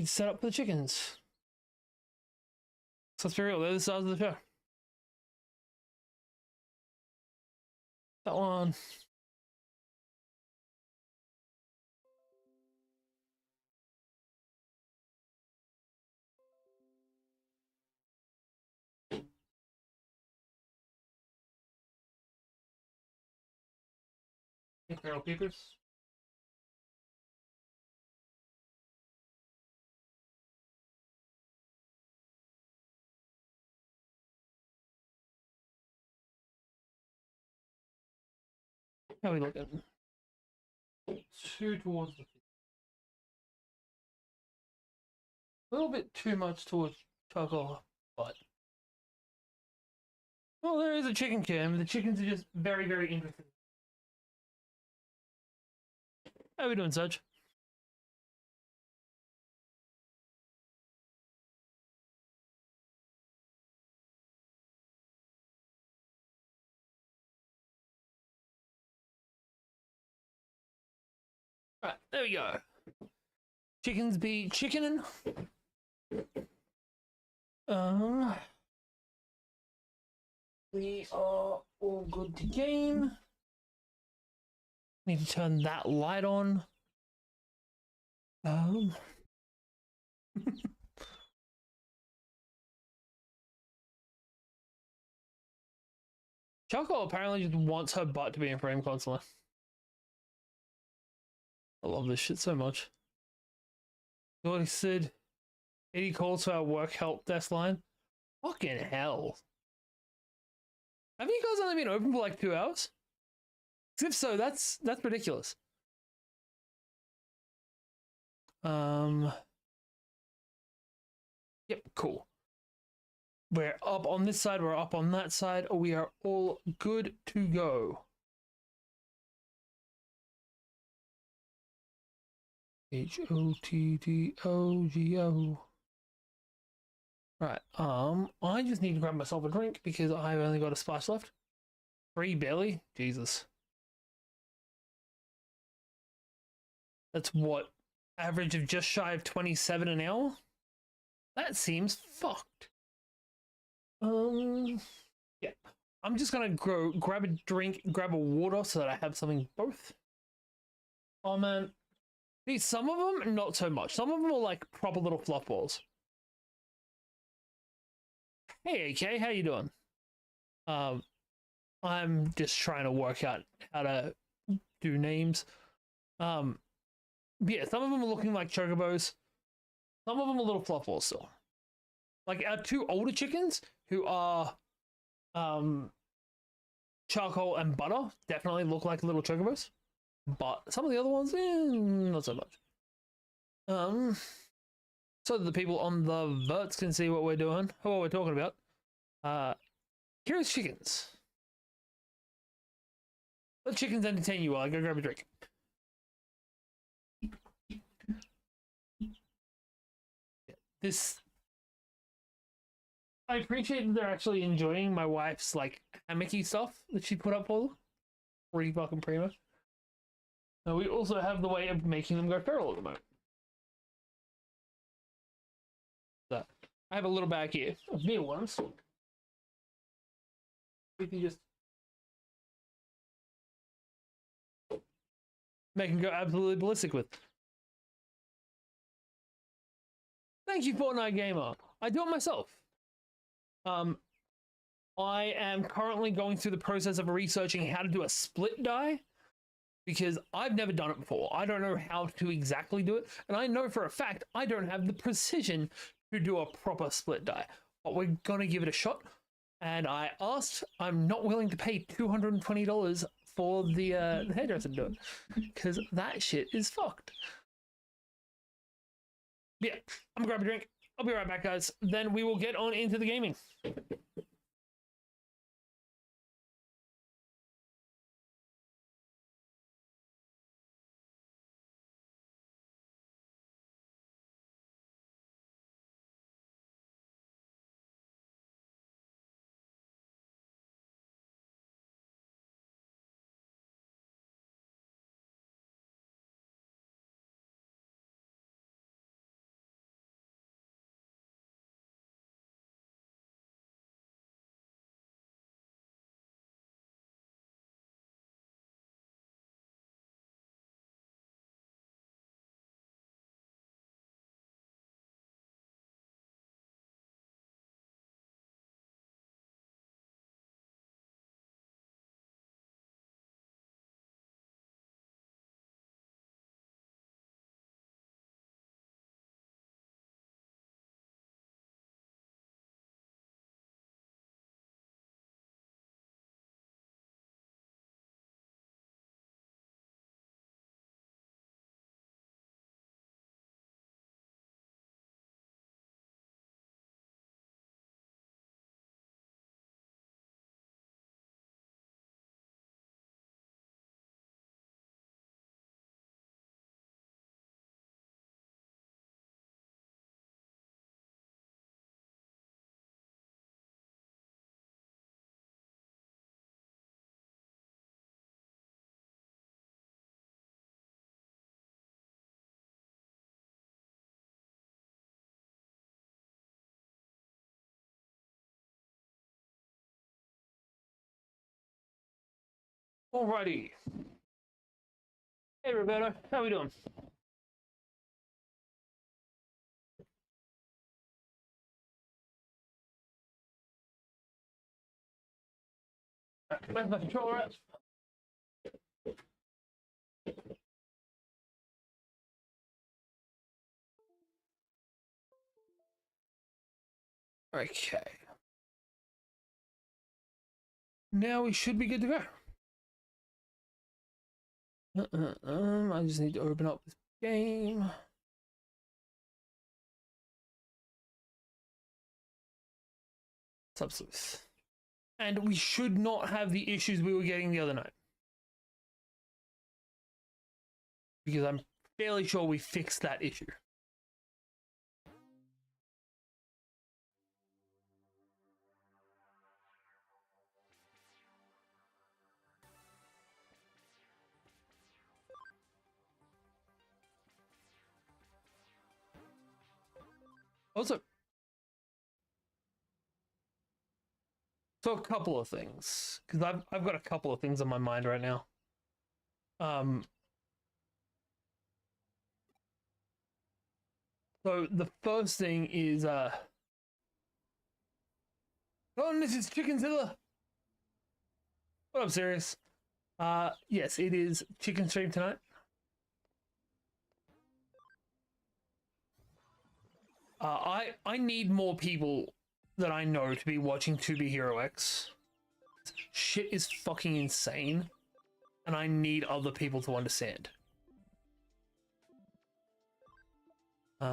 set up for the chickens. So let's be real, they're the stars of the show. That one. Feral keepers. How are we looking? 2 towards the... A little bit too much towards charcoal, but... Well, there is a chicken cam. The chickens are just very, very interesting. How are we doing, Such? Right, there we go. Chickens be chickening. We are all good to game. Need to turn that light on. Choco apparently just wants her butt to be in frame constantly. I love this shit so much. What he said, 80 calls to our work help desk line. Fucking hell. Have you guys only been open for like 2 hours? If so, that's ridiculous. Yep, cool. We're up on this side, we're up on that side. We are all good to go. HOTTOGO. Right, I just need to grab myself a drink because I've only got a splash left. 3 barely? Jesus. That's what? Average of just shy of 27 an hour? That seems fucked. Yeah. I'm just gonna grab a drink, grab a water so that I have something both. Oh man. See, some of them, not so much. Some of them are like proper little fluff balls. Hey AK, how you doing? I'm just trying to work out how to do names. Yeah, some of them are looking like chocobos. Some of them are little fluff balls still. Like our 2 older chickens who are charcoal and butter definitely look like little chocobos. But some of the other ones, not so much. So that the people on the verts can see what we're doing, what we're talking about. Here's chickens. Let chickens entertain you while I go grab a drink. This... I appreciate that they're actually enjoying my wife's like hammocky stuff that she put up for them. Pretty fucking primo. Now we also have the way of making them go feral at the moment. So I have a little bag here of mealworms. We can just make them go absolutely ballistic with. Thank you, Fortnite Gamer. I do it myself. I am currently going through the process of researching how to do a split die because I've never done it before. I don't know how to exactly do it, and I know for a fact I don't have the precision to do a proper split die, but we're gonna give it a shot. And I asked, I'm not willing to pay $220 for the hairdresser to do it because that shit is fucked. Yeah, I'm gonna grab a drink. I'll be right back, guys. Then we will get on into the gaming. Alrighty. Hey Roberto, how we doing? Where's my controller at? Okay. Now we should be good to go. I just need to open up this game. Cyber Sleuth. And we should not have the issues we were getting the other night. Because I'm fairly sure we fixed that issue. Also, so a couple of things, because I've got a couple of things on my mind right now. So the first thing is oh, this is Chickenzilla. What up, serious? Yes, it is chicken stream tonight. I need more people that I know to be watching To Be Hero X. Shit is fucking insane, and I need other people to understand. We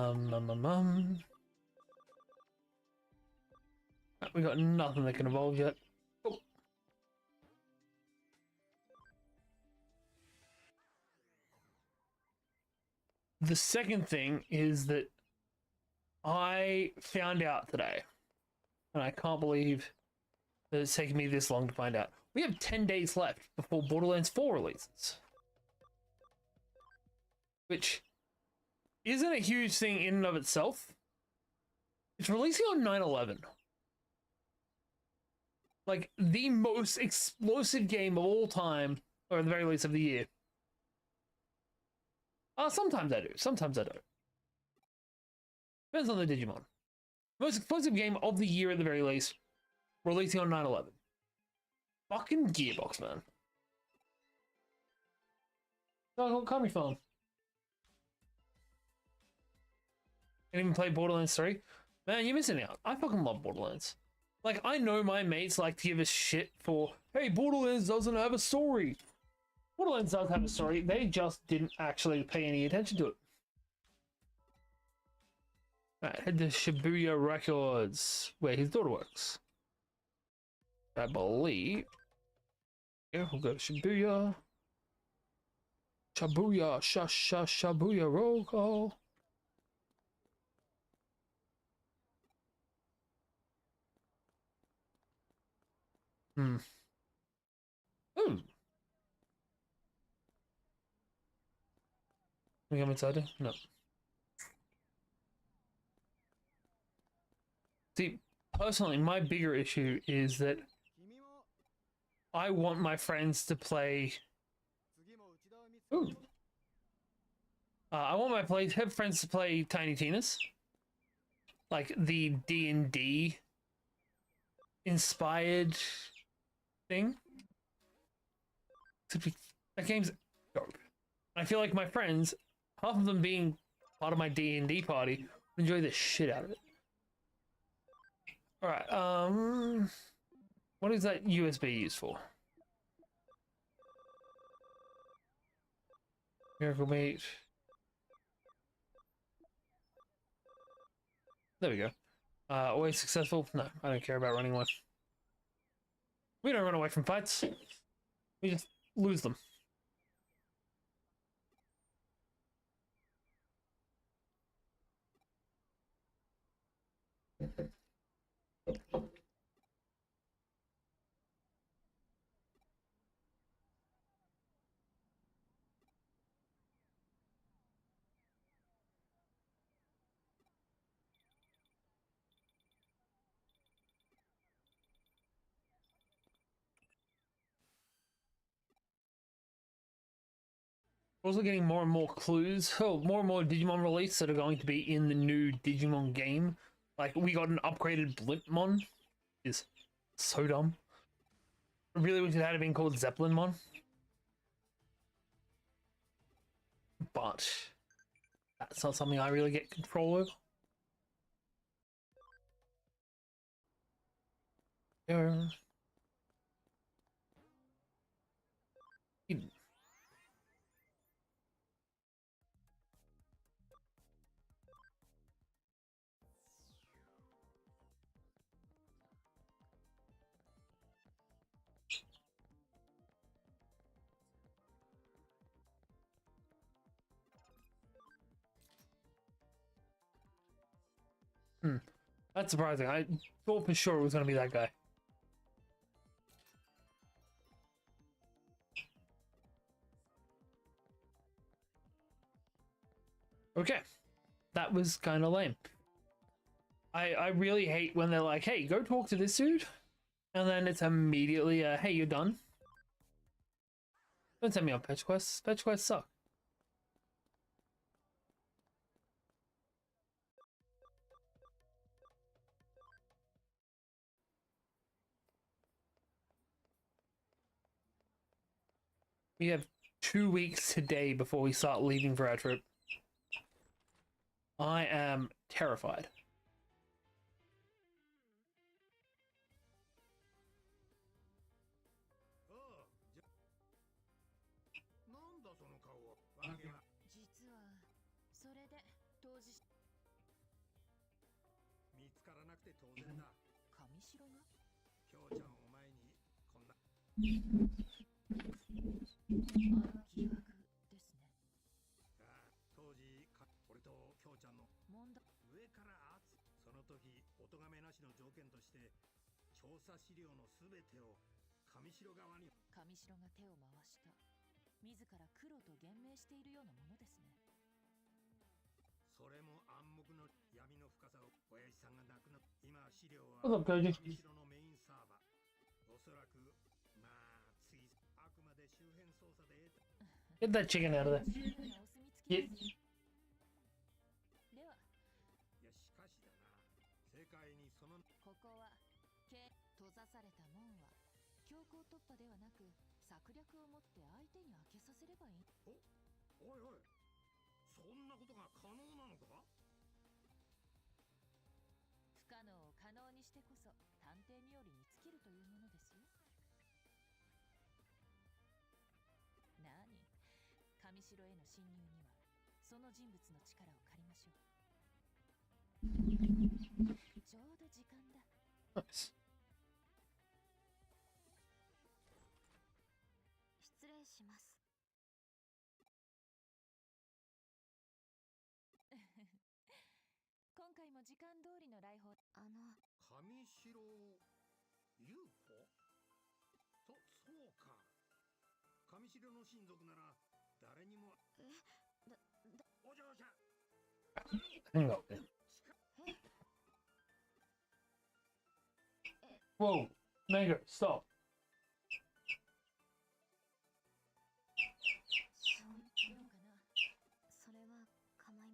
got nothing that can evolve yet. Oh. The second thing is that I found out today, and I can't believe that it's taken me this long to find out. We have 10 days left before Borderlands 4 releases. Which isn't a huge thing in and of itself. It's releasing on 9/11. Like, the most explosive game of all time, or at the very least of the year. Sometimes I do, sometimes I don't. Depends on the Digimon. Most explosive game of the year at the very least, releasing on 9/11. Fucking Gearbox, man. Oh, Kami phone. Can't even play Borderlands 3? Man, you're missing out. I fucking love Borderlands. Like, I know my mates like to give a shit for, hey, Borderlands doesn't have a story. Borderlands does have a story. They just didn't actually pay any attention to it. Alright, head to Shibuya Records, where his daughter works. I believe. Yeah, we'll go to Shibuya. Shibuya, Shibuya roll call. Ooh. Can we come inside it? No. See, personally, my bigger issue is that I want my friends to play. Ooh. I want my friends to play Tiny Tina's, like the D&D inspired thing. That game's dope. I feel like my friends, half of them being part of my D&D party, enjoy the shit out of it. All right. What is that USB used for? Miracle Meat. There we go. Always successful? No, I don't care about running away. We don't run away from fights. We just lose them. Also getting more and more clues. Oh, more and more Digimon release that are going to be in the new Digimon game. Like, we got an upgraded Blimpmon. Is so dumb. I really wish it had been called Zeppelinmon. But that's not something I really get control over. Yeah. That's surprising. I thought for sure it was going to be that guy. Okay. That was kind of lame. I really hate when they're like, hey, go talk to this dude. And then it's immediately, hey, you're done. Don't send me on fetch quests. Fetch quests suck. We have 2 weeks today before we start leaving for our trip. I am terrified. What's up, Koji? Get that chicken out of there. Get... Nice. hang on. Whoa, Mega, stop.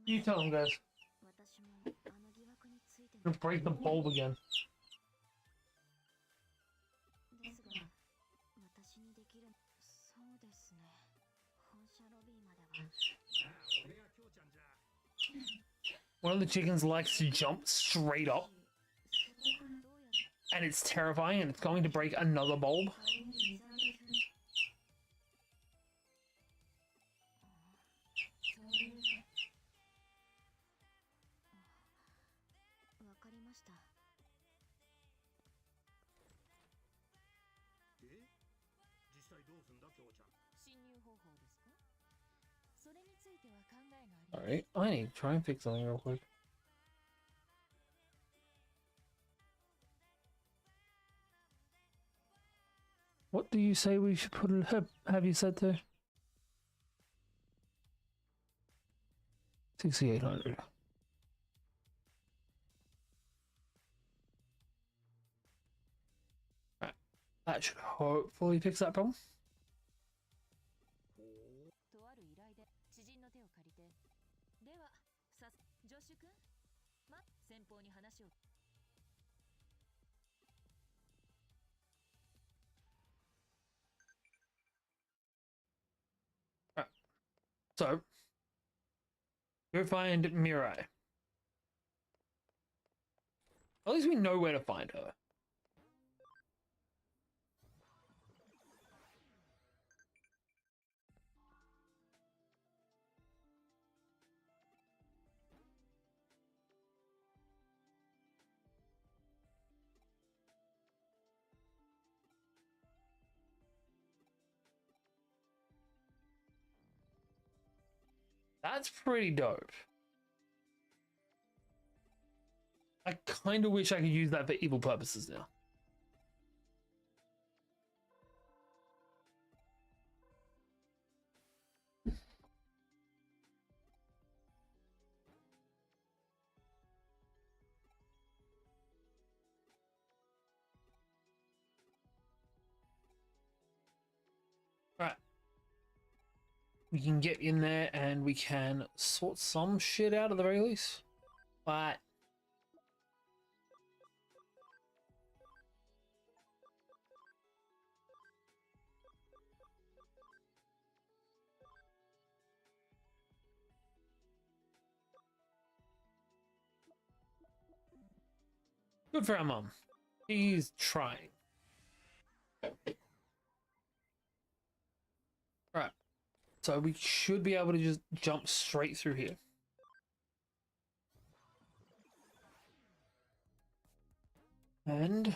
You tell him, guys. I'm gonna break the bulb again. One of the chickens likes to jump straight up. And it's terrifying, and it's going to break another bulb. Alright, I need to try and fix something real quick. What do you say we should put have you said to? 6,800. Right. That should hopefully fix that problem. Alright. So, go find Mirai. At least we know where to find her. That's pretty dope. I kind of wish I could use that for evil purposes now. Right. We can get in there and we can sort some shit out at the very least. But good for our mom. She's trying. Right. So we should be able to just jump straight through here. And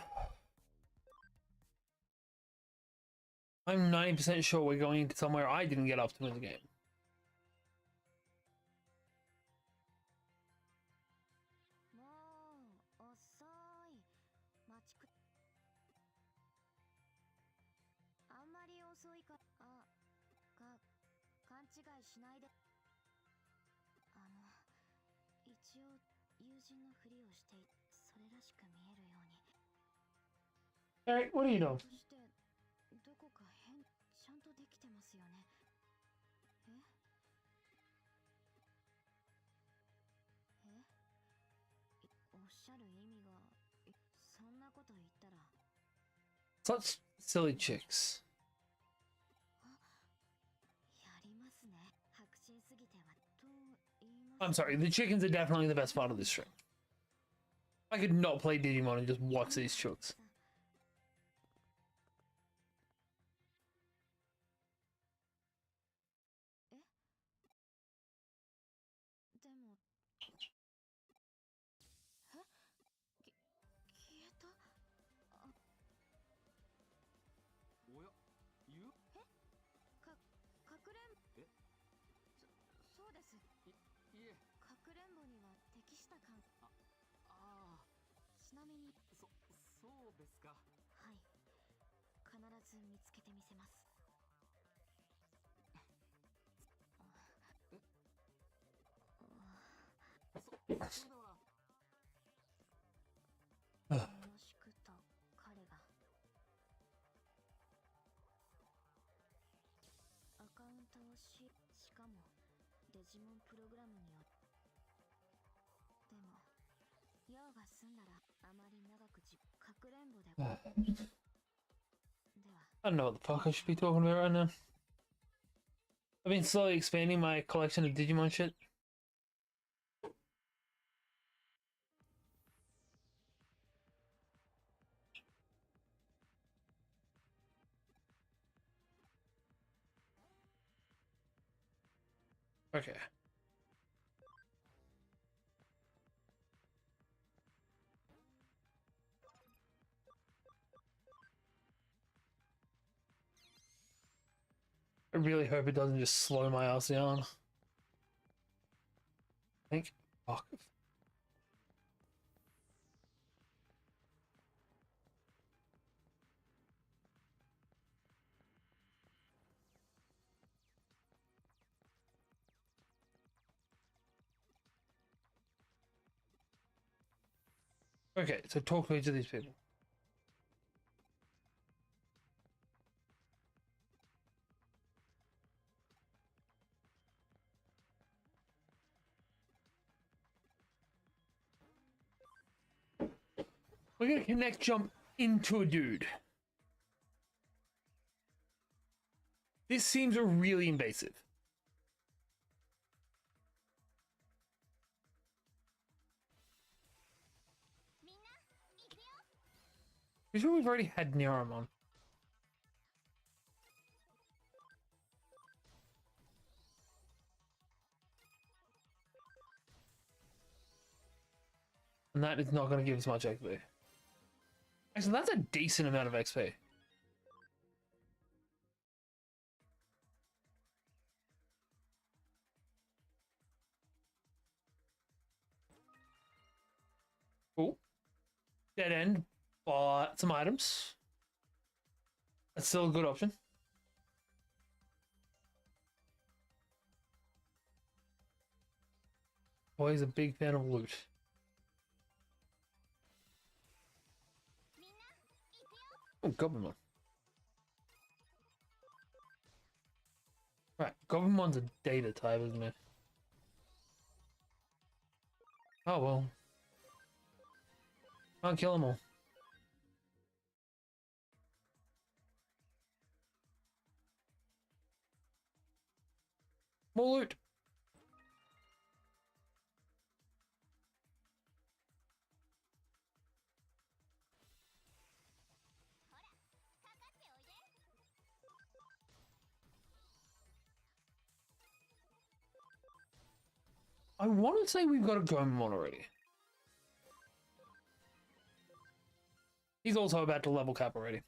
I'm 90% sure we're going into somewhere I didn't get up to in the game. Alright, what are you doing? Such silly chicks. I'm sorry, the chickens are definitely the best part of this stream. I could not play Digimon and just watch these chooks. I don't know what the fuck I should be talking about right now. I've been slowly expanding my collection of Digimon shit. Okay. I really hope it doesn't just slow my ass down. Think. Fuck. Okay, so talk to each of these people. We're gonna connect jump into a dude. This seems really invasive. I'm sure we've already had Neuromon. And that is not going to give us much XP. Actually, that's a decent amount of XP. Cool. Dead end, but some items. That's still a good option. Always a big fan of loot. Oh, Goblinmon. Right, Goblinmon's a data type, isn't it? Oh well. Can't kill them all. More loot. I want to say we've got a Gomamon already. He's also about to level cap already.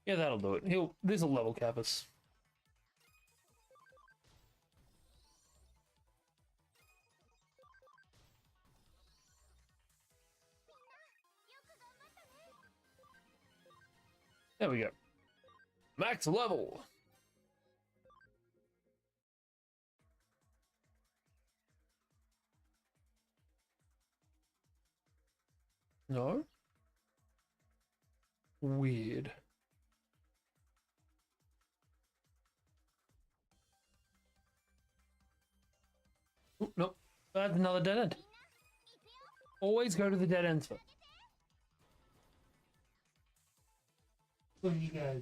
Yeah, that'll do it. This'll level cap us. There we go. Max level. No? Weird. Ooh, nope. That's another dead end. Always go to the dead ends first. Look at you guys.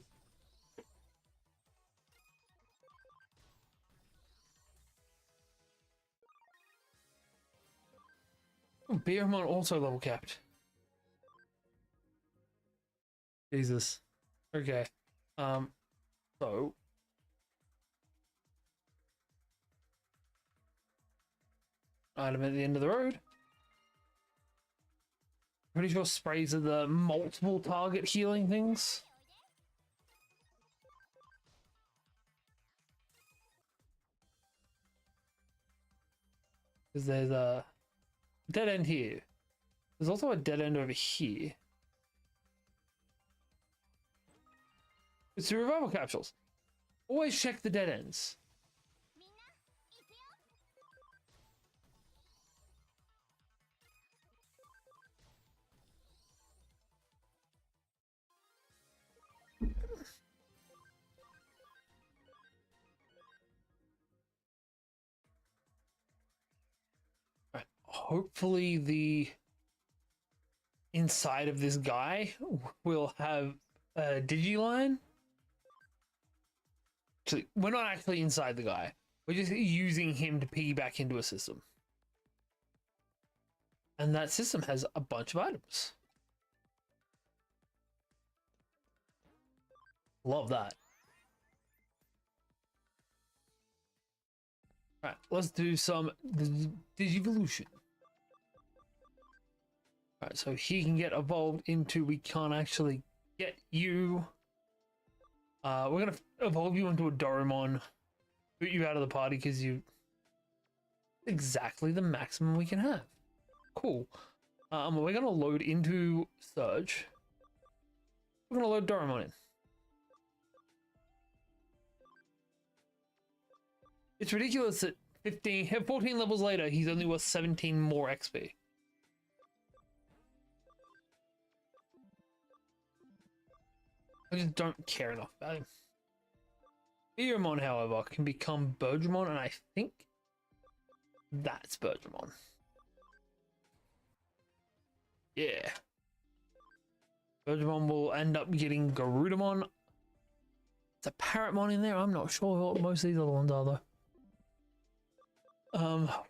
Oh, Beermon also level capped. Jesus. Okay. So item at the end of the road. Pretty sure sprays are the multiple target healing things. Because there's a dead end here. There's also a dead end over here. It's the revival capsules. Always check the dead ends. Right. Hopefully the inside of this guy will have a Digiline. Actually, we're not actually inside the guy. We're just using him to piggyback into a system. And that system has a bunch of items. Love that. All right, let's do some Digivolution. All right, so he can get evolved into, we can't actually get you. We're gonna evolve you into a Doremon, put you out of the party because you exactly the maximum we can have. Cool. We're gonna load into Surge. We're gonna load Doremon in. It's ridiculous that 14 levels later, he's only worth 17 more XP. I just don't care enough about him. Beermon, however, can become Bergermon, and I think that's Bergermon. Yeah. Bergermon will end up getting Garudamon. It's a Parrotmon in there. I'm not sure what most of these other ones are, though.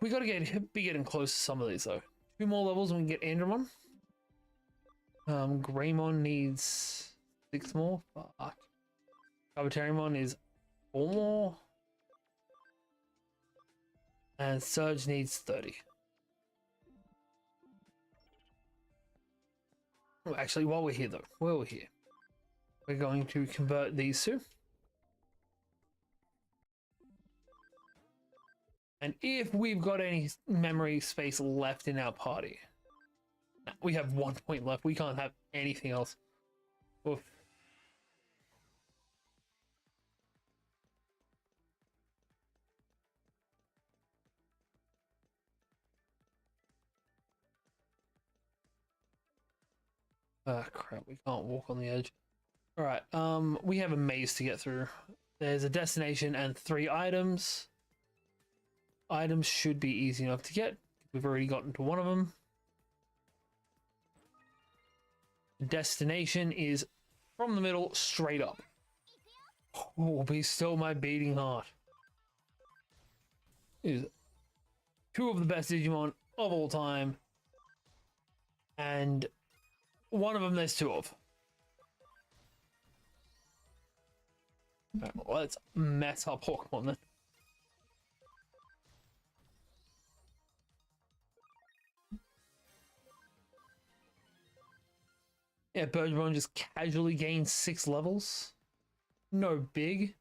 We gotta be getting close to some of these, though. 2 more levels and we can get Andromon. Greymon needs 6 more. Fuck. Carbotarimon is 4 more. And Surge needs 30. Oh, actually, while we're here, we're going to convert these two. And if we've got any memory space left in our party, we have 1 point left. We can't have anything else. Oof. Ah, crap, we can't walk on the edge. All right, we have a maze to get through. There's a destination and 3 items. Items should be easy enough to get. We've already gotten to one of them. The destination is from the middle, straight up. Oh, be still my beating heart. Is 2 of the best Digimon of all time. And one of them there's 2 of. Right, let's mess up Pokemon then. Yeah, Bergeron just casually gains 6 levels. No big.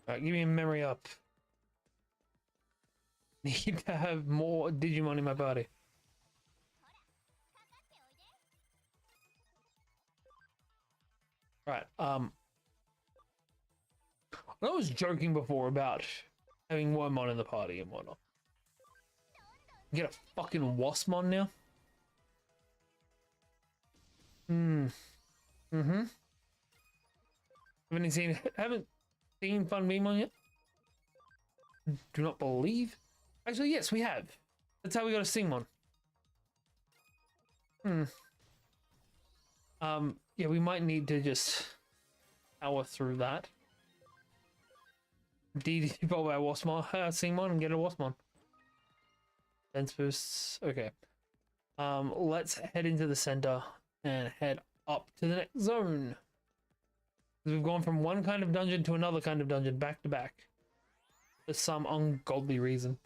Alright, give me a memory up. Need to have more Digimon in my party. Right, I was joking before about having Wormmon in the party and whatnot. Get a fucking Waspmon now? Haven't seen Fun Beamon yet? Do not believe. Actually, yes, we have. That's how we got a Singmon. Yeah, we might need to just power through that. DD by Waspmon, Singmon, and get a Waspmon. Defense boosts. Okay. Let's head into the center and head up to the next zone. We've gone from one kind of dungeon to another kind of dungeon, back to back, for some ungodly reason.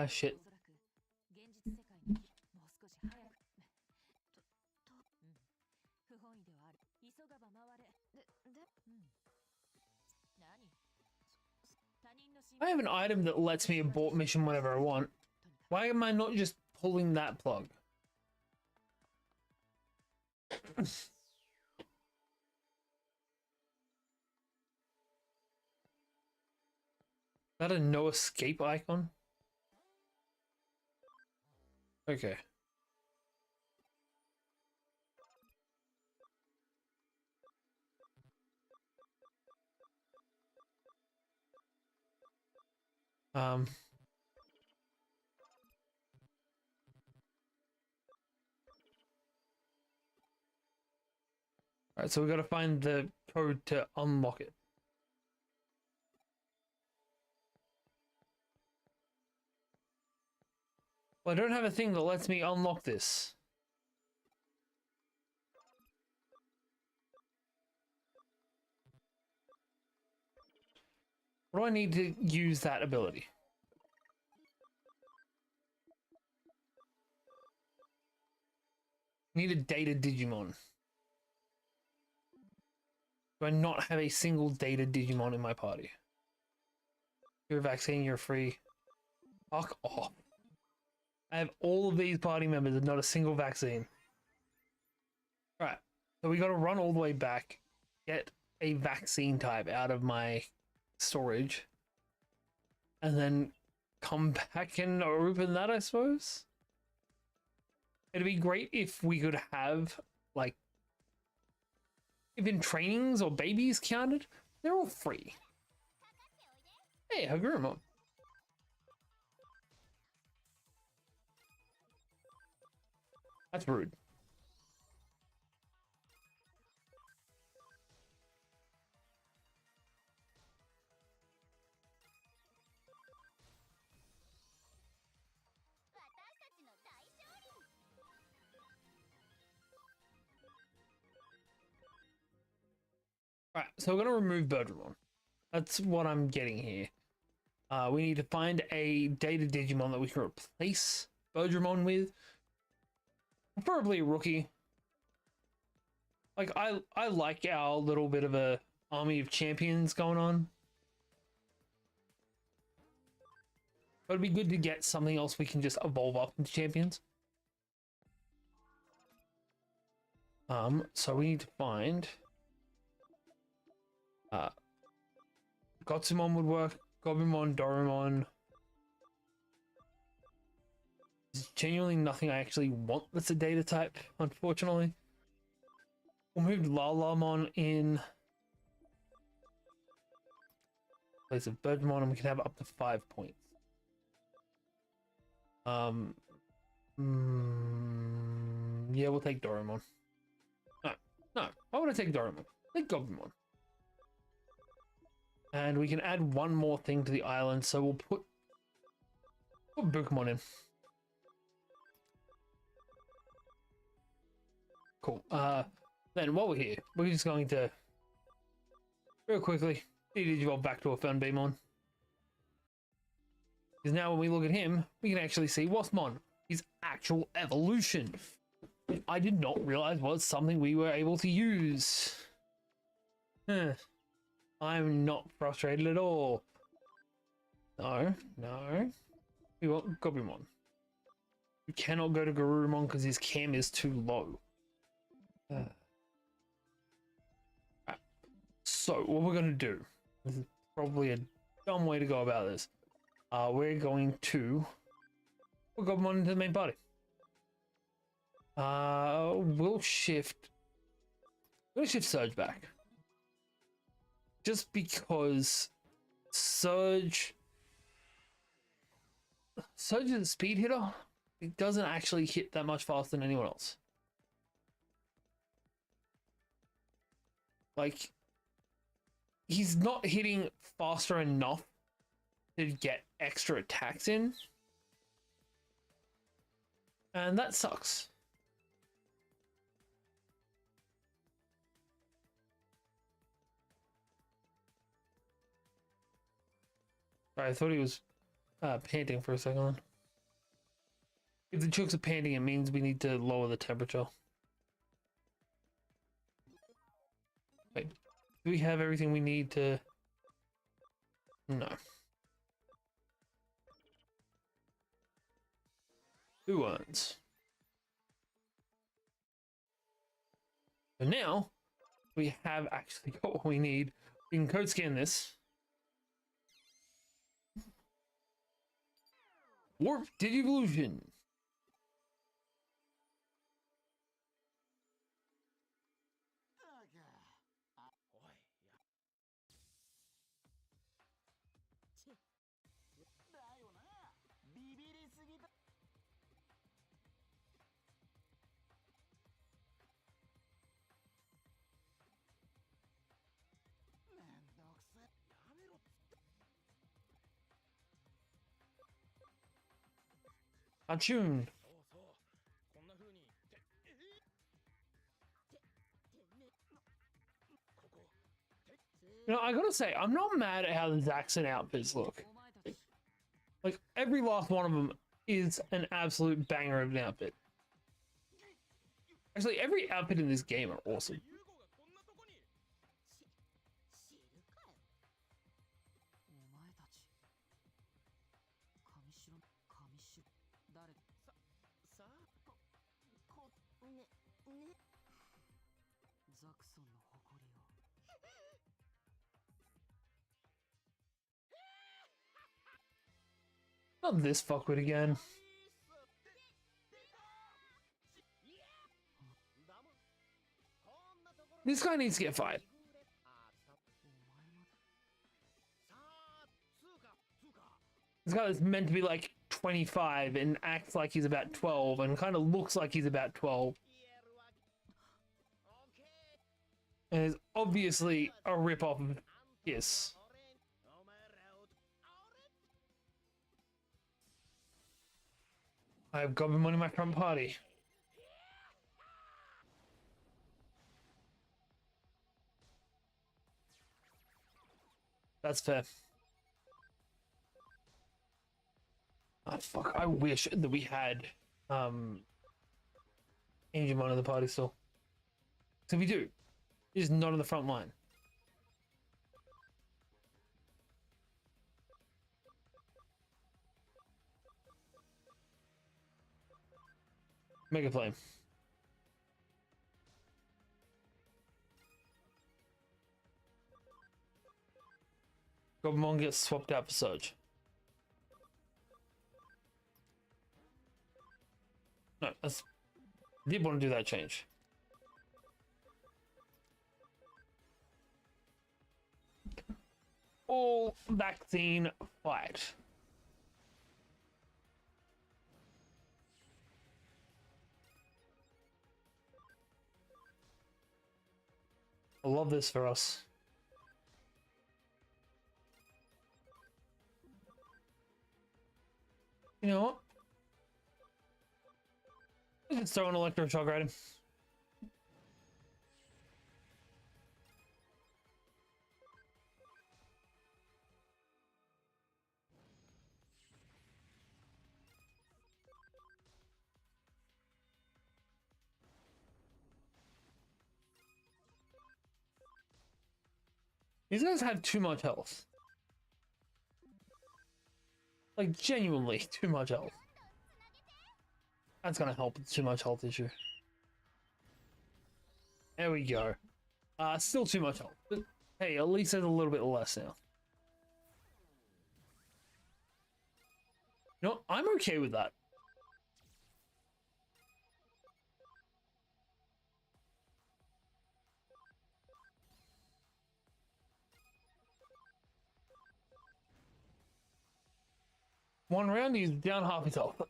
Shit. I have an item that lets me abort mission whenever I want. Why am I not just pulling that plug? Is that a no escape icon? Okay. Alright, so we gotta find the code to unlock it. Well, I don't have a thing that lets me unlock this. What do I need to use that ability? Need a data Digimon. Do I not have a single data Digimon in my party? You're a vaccine, you're free. Fuck off. I have all of these party members and not a single vaccine. Right. So we gotta run all the way back, get a vaccine type out of my storage, and then come back and open that, I suppose? It'd be great if we could have, like, even trainings or babies counted. They're all free. Hey, Hagurumon. That's rude. Right, so we're gonna remove Birdramon. That's what I'm getting here. We need to find a data Digimon that we can replace Birdramon with. Preferably a rookie. Like, I like our little bit of a army of champions going on. But it'd be good to get something else we can just evolve up into champions. So we need to find... Gotsumon would work. Gobumon, Dorumon. There's genuinely nothing I actually want that's a data type, unfortunately. We'll move Lalamon in place of Birdmon, and we can have up to 5 points. Yeah, we'll take Dorumon. No, I want to take Dorumon. Take Gobumon. And we can add one more thing to the island, so we'll put Bukemon in. Cool. Then while we're here, we're just going to real quickly de-digivolve back to a Fernbeamon. Because now when we look at him, we can actually see Wasmon, his actual evolution. I did not realize was something we were able to use. Huh. I'm not frustrated at all. No. We want Gobumon. We cannot go to Garurumon because his cam is too low. Right. So, what we're going to do, this is probably a dumb way to go about this. We're going to put Gobumon into the main party. We'll shift Surge back. Just because Surge is a speed hitter. It doesn't actually hit that much faster than anyone else. Like, he's not hitting faster enough to get extra attacks in. And that sucks. I thought he was panting for a second. If the chooks are panting, it means we need to lower the temperature. Wait, do we have everything we need to... No. 2 urns. So now, we have actually got what we need. We can code scan this. Warp Digivolution. Achun. You know, I gotta say, I'm not mad at how the Zaxxon outfits look. Like, every last one of them is an absolute banger of an outfit. Actually, every outfit in this game are awesome. Not this fuckwit again. This guy needs to get fired. This guy is meant to be like 25 and acts like he's about 12 and kind of looks like he's about 12. And is obviously a rip-off of Kiss. I have Goblin in my front party. That's fair. Oh, fuck, I wish that we had Digimon in the party still. So we do. He's not on the front line. Mega Flame. Goblin gets swapped out for Surge. No, I did want to do that change. All vaccine fight. I love this for us. You know what? Let's throw an electroshock right in. These guys have too much health. Like, genuinely too much health. That's gonna help with too much health issue. There we go. Still too much health. But hey, at least there's a little bit less now. You know, I'm okay with that. One round, he's down half his health.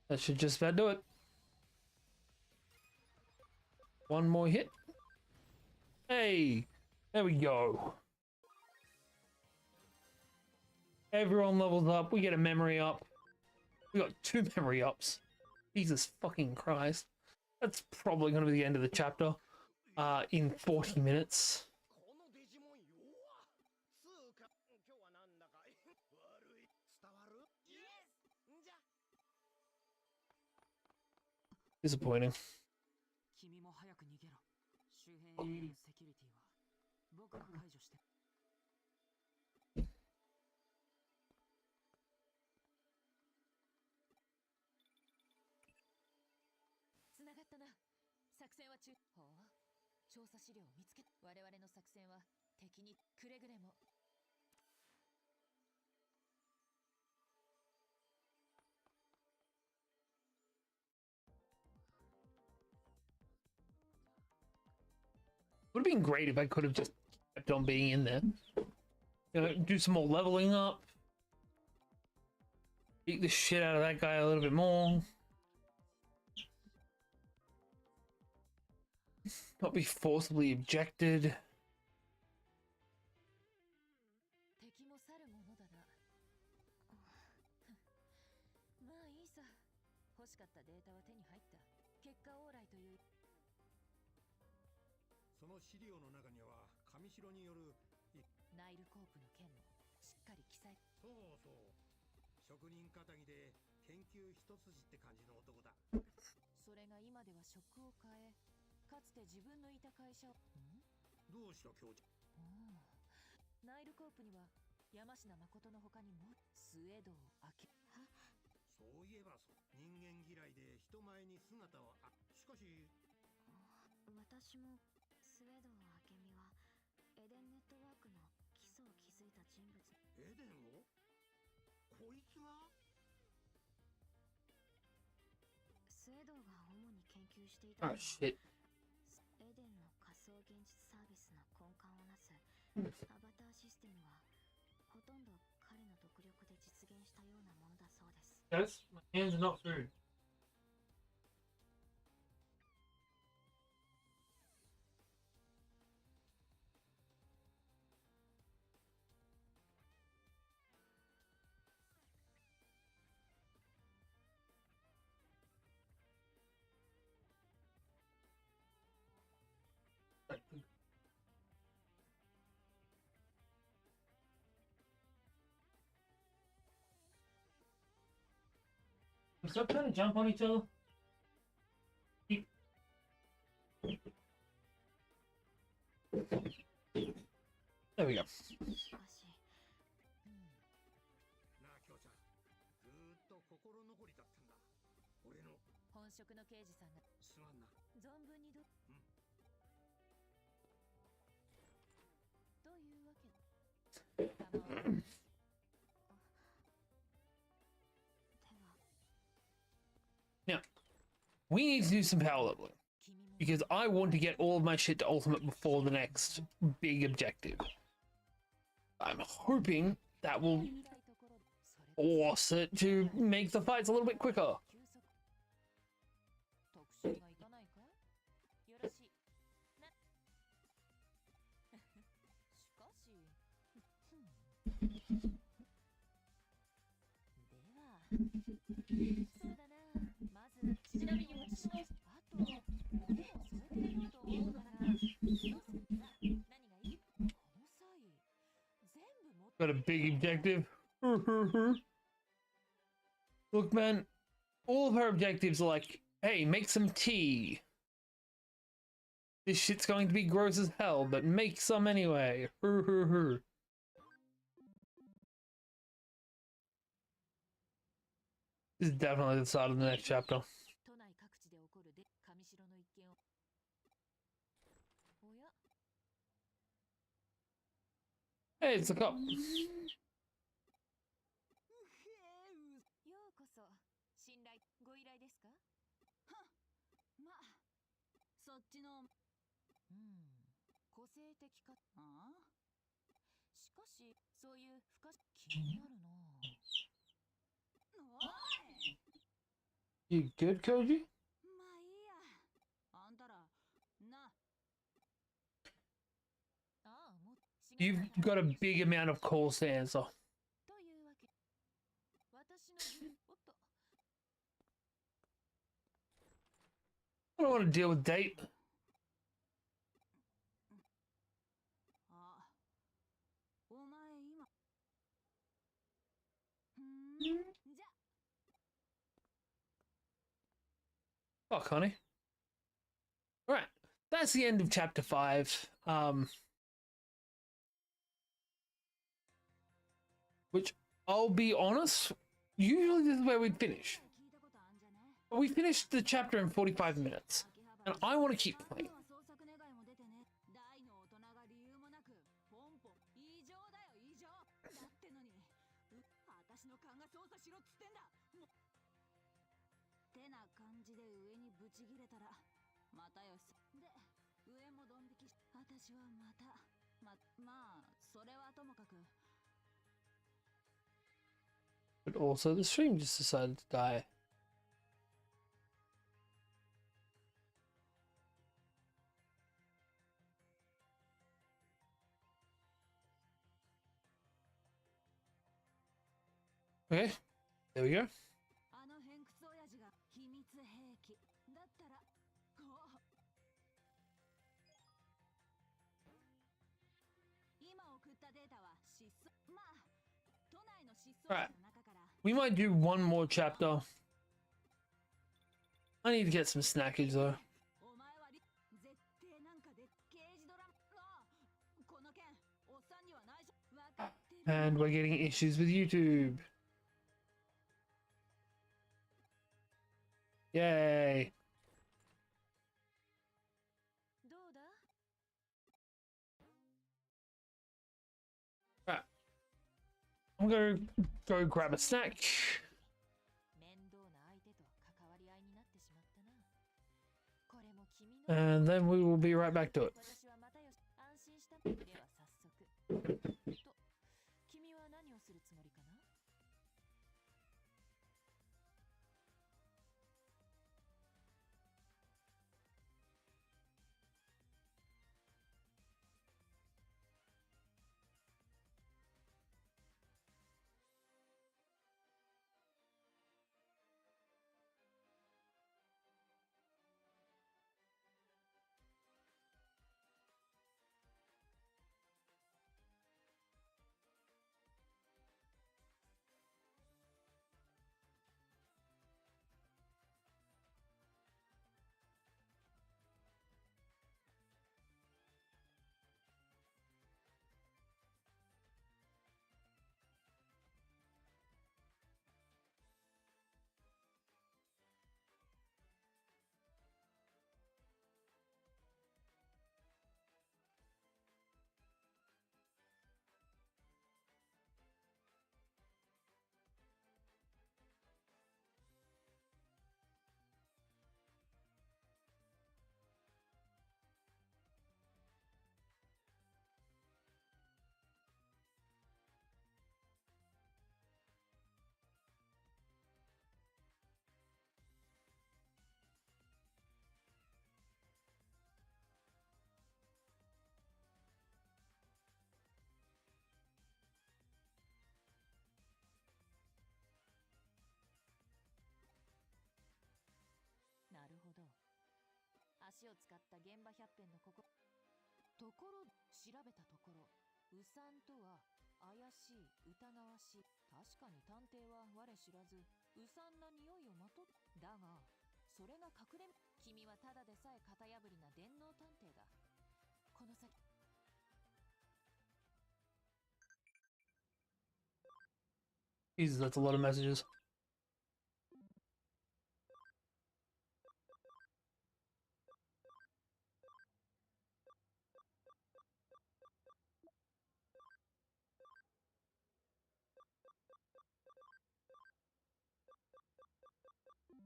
That should just about do it. One more hit. Hey, there we go. Everyone levels up. We get a memory up. We got 2 memory ups. Jesus fucking Christ. That's probably going to be the end of the chapter in 40 minutes. Disappointing. Would have been great if I could have just kept on being in there. You know, do some more leveling up. Beat the shit out of that guy a little bit more. Not be forcibly ejected. しかったデータは手に入った。結果オーライという。その資料の中には上白によるナイルコープの件もしっかり記載。そうそう、職人かたぎで研究一筋って感じの男だ。それが今では職を変え、かつて自分のいた会社を。どうした教授。ナイルコープには山科誠の他にもスウェードを開け。そういえば人間嫌いで人前に姿をしかし私もスウェード明美はエデンネットワークの基礎を築いた人物。エデンをこいつが。スウェードが主に研究していたのはエデンの仮想現実サービスの根幹をなすアバターシステムはほとんど彼の独力で実現したようなものだそうです。Yes, my hands are not food. Stop trying to jump on each other. There we go. しかし、なあ京ちゃん、ずーっと心残りだったんだ。俺の本職の刑事さんがすまんな。存分にというわけだ。構わない。では Now, we need to do some power leveling. 君も Because I want to get all of my shit to ultimate before the next big objective. I'm hoping that will 見たいところでそれ force it to make the fights a little bit quicker. 急速特集がいかないかよろしいな。しかしではそうだな。まずちなみに私のあと腕を添えてみようと思うからどうするさ。何がいい。この際全部持って Got a big objective. Look, man, all of her objectives are like, hey, make some tea. This shit's going to be gross as hell, but make some anyway. This is definitely the start of the next chapter. 都内各地で起こるで上白の一件を。おや Hey, it's a cop. ようこそ。信頼ご依頼ですか。まあ、そっちの、個性的か。あしかしそういう不可気になるな。おい You good, Koji? まあいいや。あんたら、な、ああ、もう You've got a big amount of calls to answer. というわけ。私のおっと I don't want to deal with date. あ、お前今、じゃ、 Fuck, honey. Alright, that's the end of chapter 5. Which, I'll be honest, usually this is where we'd finish. 聞いたことあんじゃね。 But we finished the chapter in 45 minutes. 秋葉 And 原 I want to keep playing. 捜索願いも出てね。大の大人が理由もなく、ポンポン、異常だよ、異常。だってのに、私の勘が操作しろっつってんだ。もうてな感じで上にブチギレたら、またよし。で、上もドン引きし、私はまた、まあ、それはともかく。 But also the stream just decided to die. Okay, there we go. あの偏屈親父が秘密兵器だったら今送ったデータは失踪まあ都内の失踪者 Right. の中から We might do one more chapter. I need to get some snackage though. お前は絶対なんかで刑事ドラマのこの件おっさんには内緒わかってる And we're getting issues with YouTube. Yay. どうだ Right. I'm gonna go grab a snack. 面倒な相手と関わり合いになってしまったな。これも君の And then we will be right back to it. 私はまたよし安心したでは早速と君は何をするつもりかな なるほど。足を使った現場百遍のところ調べたところ、ウサンとは怪しい、疑わしい。確かに探偵は我知らず、ウサンな匂いをまとっだが、それが隠れ君はただでさえ型破りな電脳探偵だ。この先 Jesus, that's a lot of messages.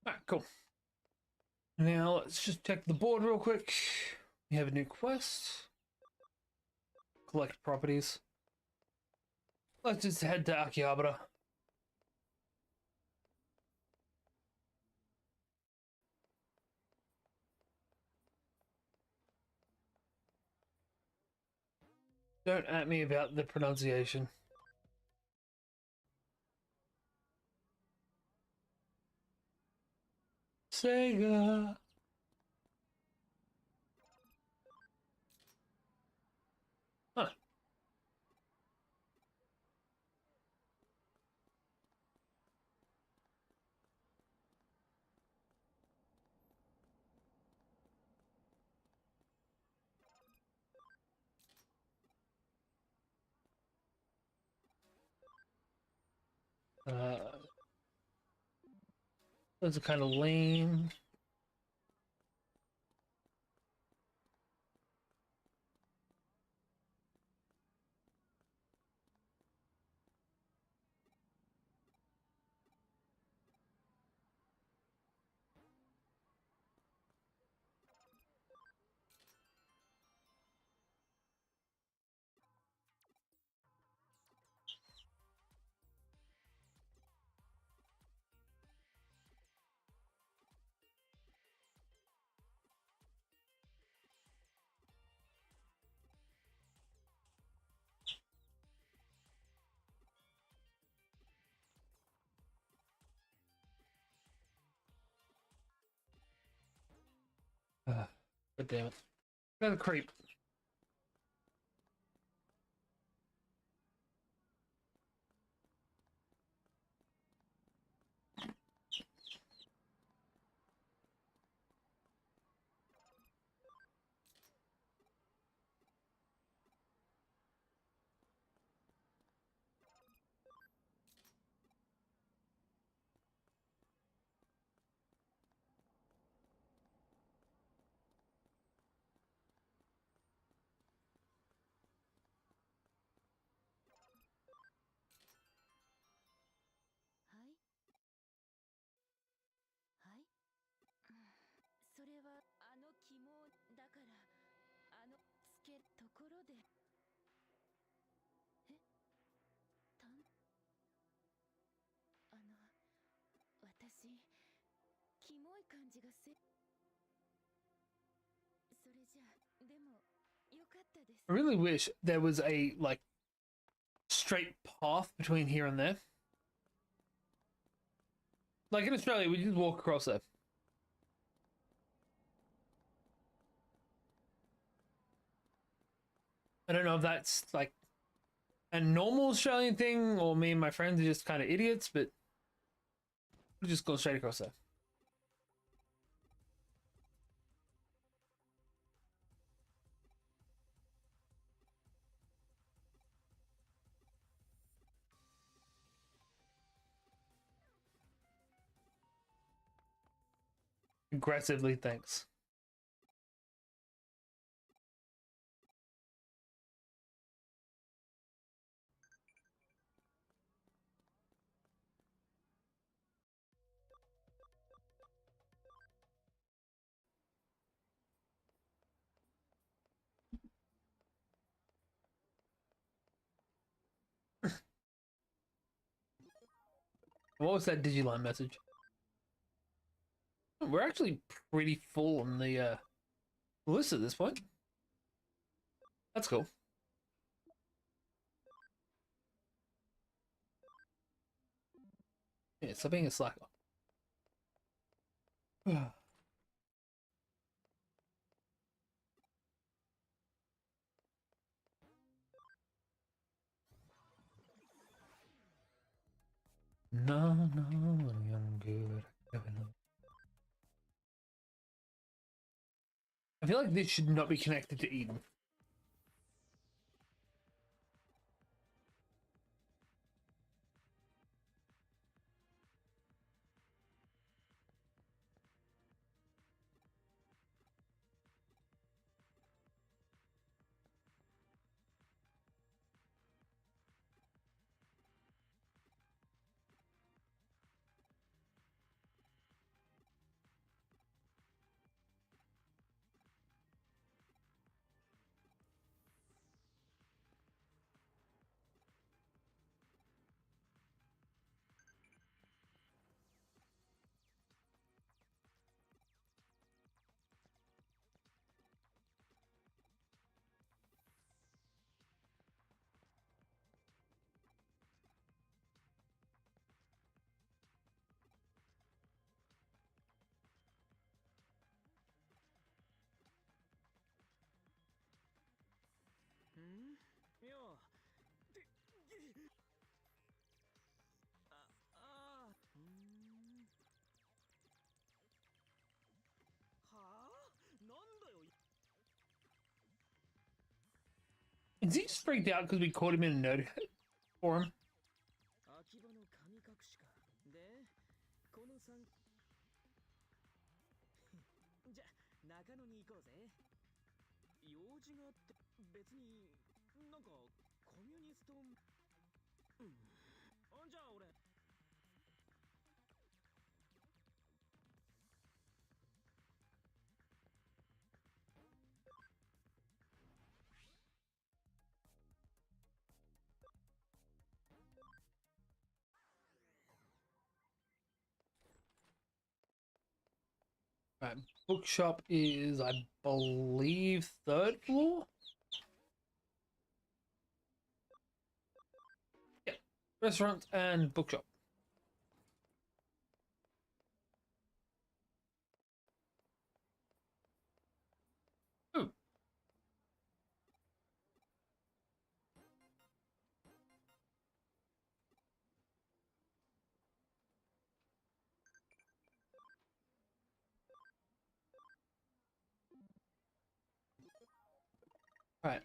Alright, cool. Now let's just check the board real quick. We have a new quest. Collect properties. Let's just head to Akihabara. Don't at me about the pronunciation. Sega. Huh. Those are kind of lame. God damn it. Another creep. I really wish there was a like straight path between here and there. Like in Australia, we just walk across there. I don't know if that's like a normal Australian thing or me and my friends are just kind of idiots, but we'll just go straight across there. Aggressively, thanks. What was that Digimon message? We're actually pretty full on the list at this point. That's cool. Yeah, stop being a slacker. No, I'm good. I feel like this should not be connected to Eden. Is he just freaked out because we caught him in a nerd forum? 秋葉の神隠しか。で、この3じゃ、中野に行こうぜ。用事があって別になんかコミュニストじゃあ俺 Right, bookshop is, I believe, 3rd floor? Yeah, restaurant and bookshop. Alright,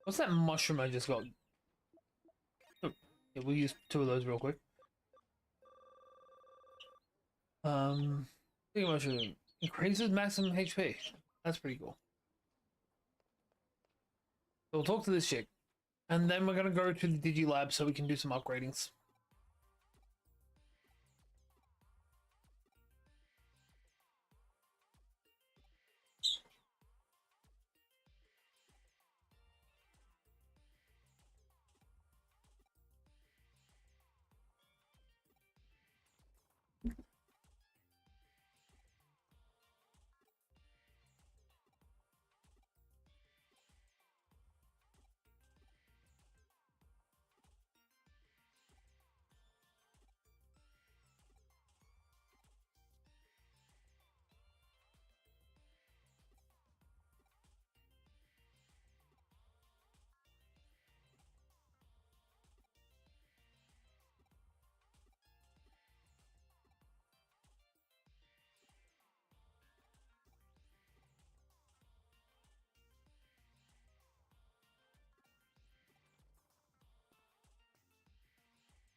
what's that mushroom I just got? Oh, yeah, we'll use 2 of those real quick. Big mushroom increases maximum HP. That's pretty cool. So we'll talk to this chick, and then we're gonna go to the Digi Lab so we can do some upgradings.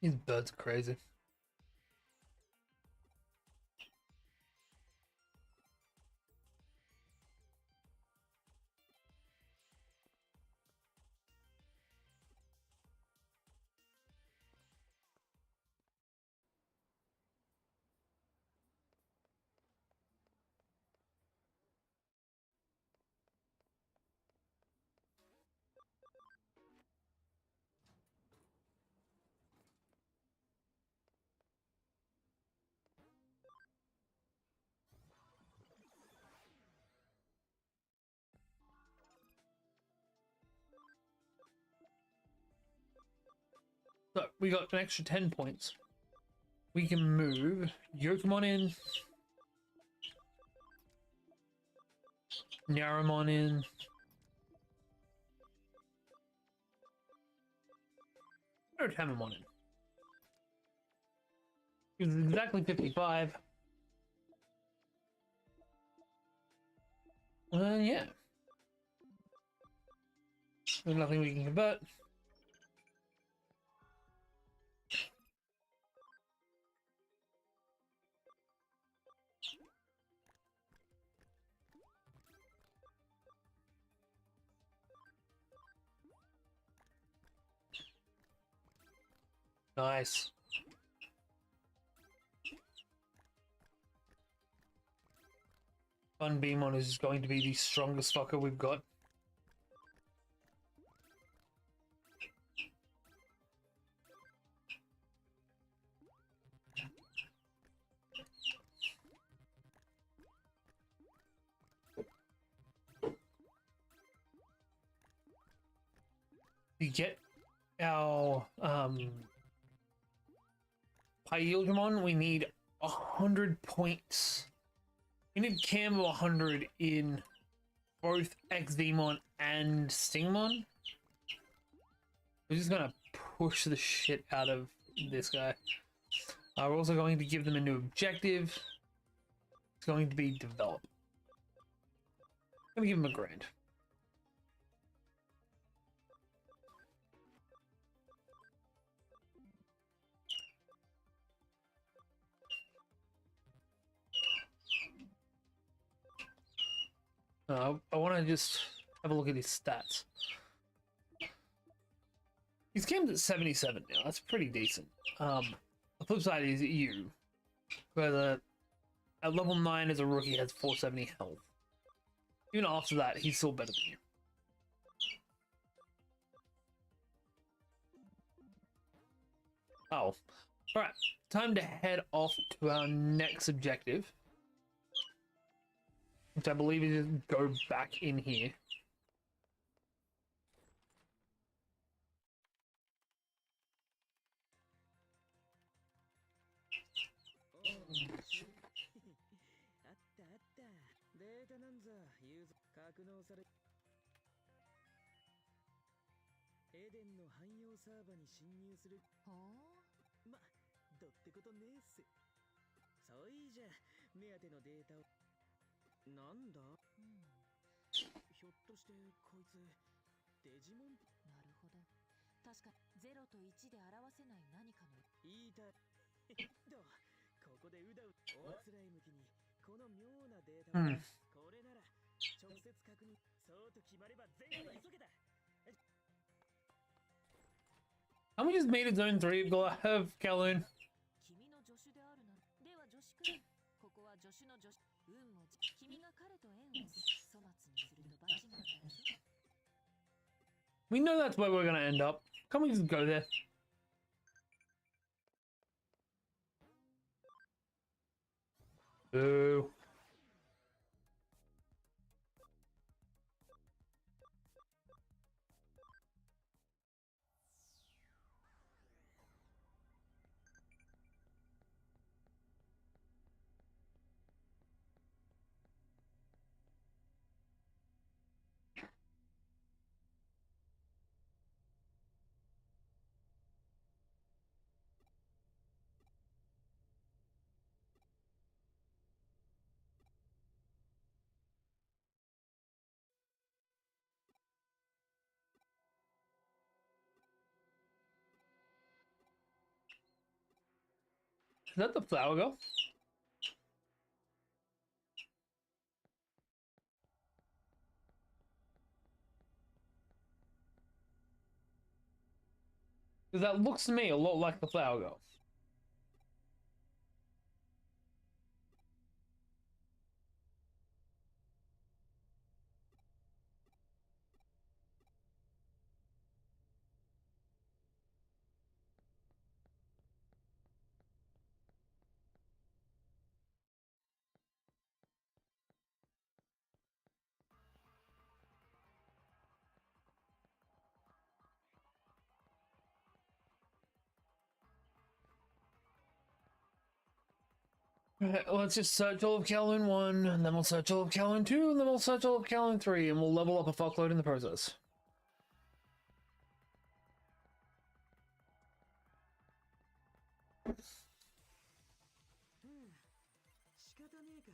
These birds are crazy. So we got an extra 10 points. We can move Yokomon in, Naramon in, or Tamamon in. It was exactly 55. Yeah. There's nothing we can convert. Nice. Fun Beamon is going to be the strongest fucker we've got. To get our Pyildramon, we need 100 points. We need Cam of 100 in both X-Demon and Stingmon. We're just gonna push the shit out of this guy. We're also going to give them a new objective. It's going to be develop. I'm gonna give him a grand. I want to just have a look at his stats. His game's at 77 now. That's pretty decent. The flip side is you, where at level 9 as a rookie has 470 health. Even after that, he's still better than you. Oh, alright. Time to head off to our next objective, which I believe is go back in here. ひょっとしてこいつデジモン？なるほど。確か0と1で表せない何かの言いたいとここでうだうおあつらい向きにこの妙なデータを、これなら直接確認そうと決まれば全部急げだ。 How we just made a zone 3 of Kowloon? 君の助手であるな。では助手くん。ここは助手の助手。運も君が彼と縁を粗末にすると罰が当たるぞ。 We know that's where we're gonna end up. Can't we just go there? Boo. Is that the flower girl? Because that looks to me a lot like the flower girl. Alright, let's just search all of Kowloon 1, and then we'll search all of Kowloon 2, and then we'll search all of Kowloon 3, and we'll level up a fuckload in the process. 仕方ねえ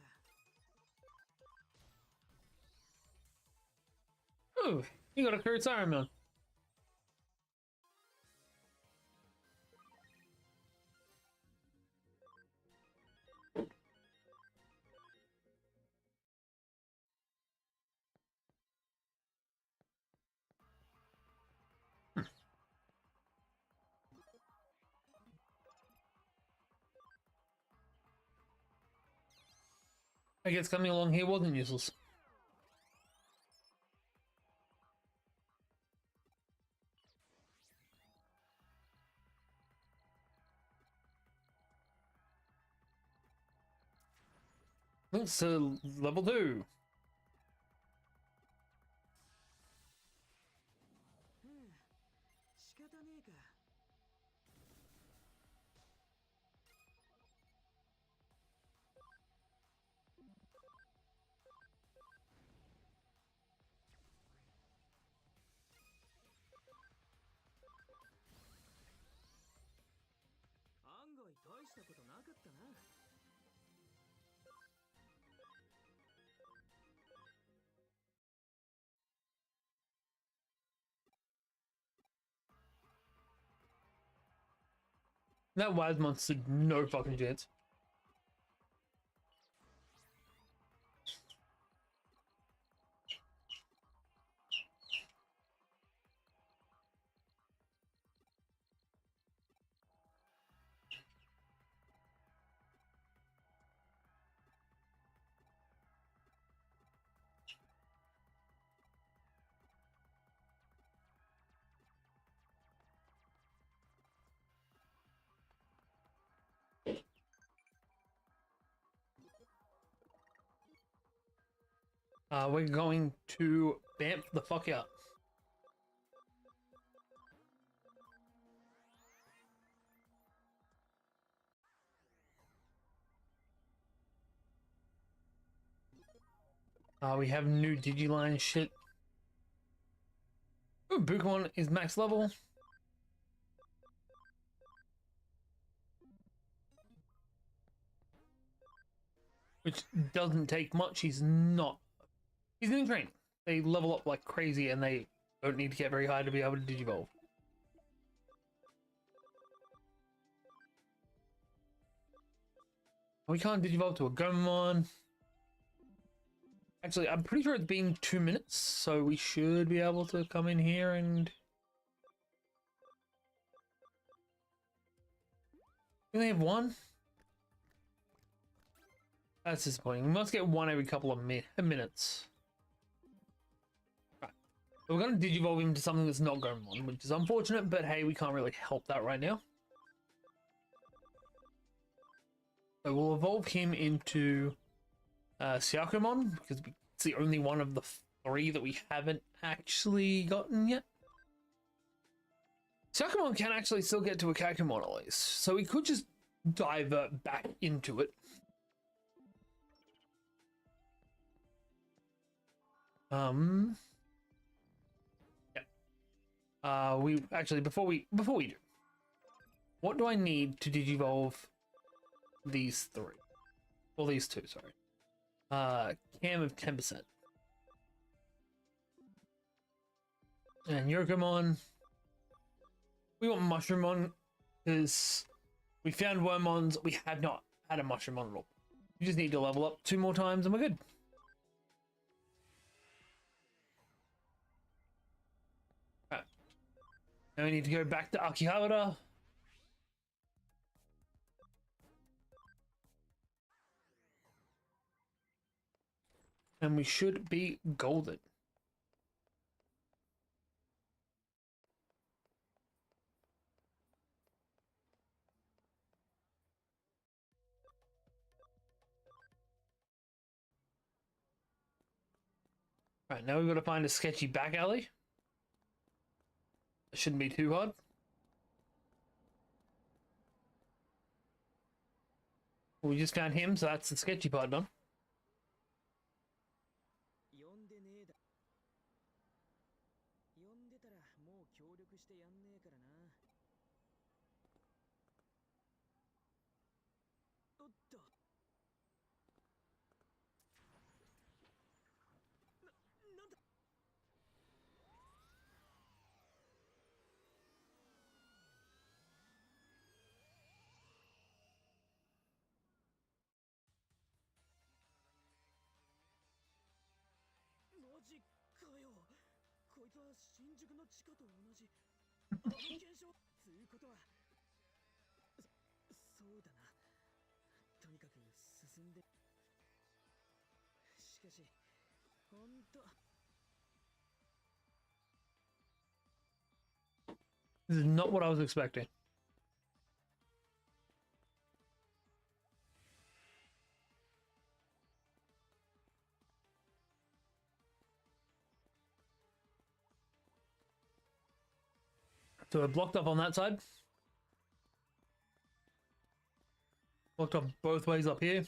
か。 Ooh, you got a cleared Siren Man. I guess coming along here wasn't useless. So, level 2. 仕方ねえか。 案外大したことなかったな。 That wise monster stood no fucking chance. We're going to bamf the fuck out. We have new Digiline shit. Ooh, Bukemon is max level. Which doesn't take much. He's not. He's in training. they level up like crazy and they don't need to get very high to be able to digivolve. We can't digivolve to a Gomamon. Actually, I'm pretty sure it's been 2 minutes, so we should be able to come in here and... We only have one? That's disappointing. We must get one every couple of minutes. Right. So we're going to digivolve him to something that's not Gomamon, which is unfortunate, but hey, we can't really help that right now. So we'll evolve him into Syakomon, because it's the only one of the 3 that we haven't actually gotten yet. Syakomon can actually still get to a Kakumon at least, so we could just divert back into it. Yeah. We actually before we do, what do I need to digivolve these 3? Well, these 2, sorry. Cam of 10%. And Yokomon. We want Mushroomon because we found Wormmons. We have not had a Mushroomon at all. We just need to level up 2 more times and we're good. Right. Now we need to go back to Akihabara. And we should be golden. Right, now we've got to find a sketchy back alley. It shouldn't be too hard. We just found him, so that's the sketchy part done. This is not what I was expecting. So we're blocked up on that side. Blocked off both ways up here.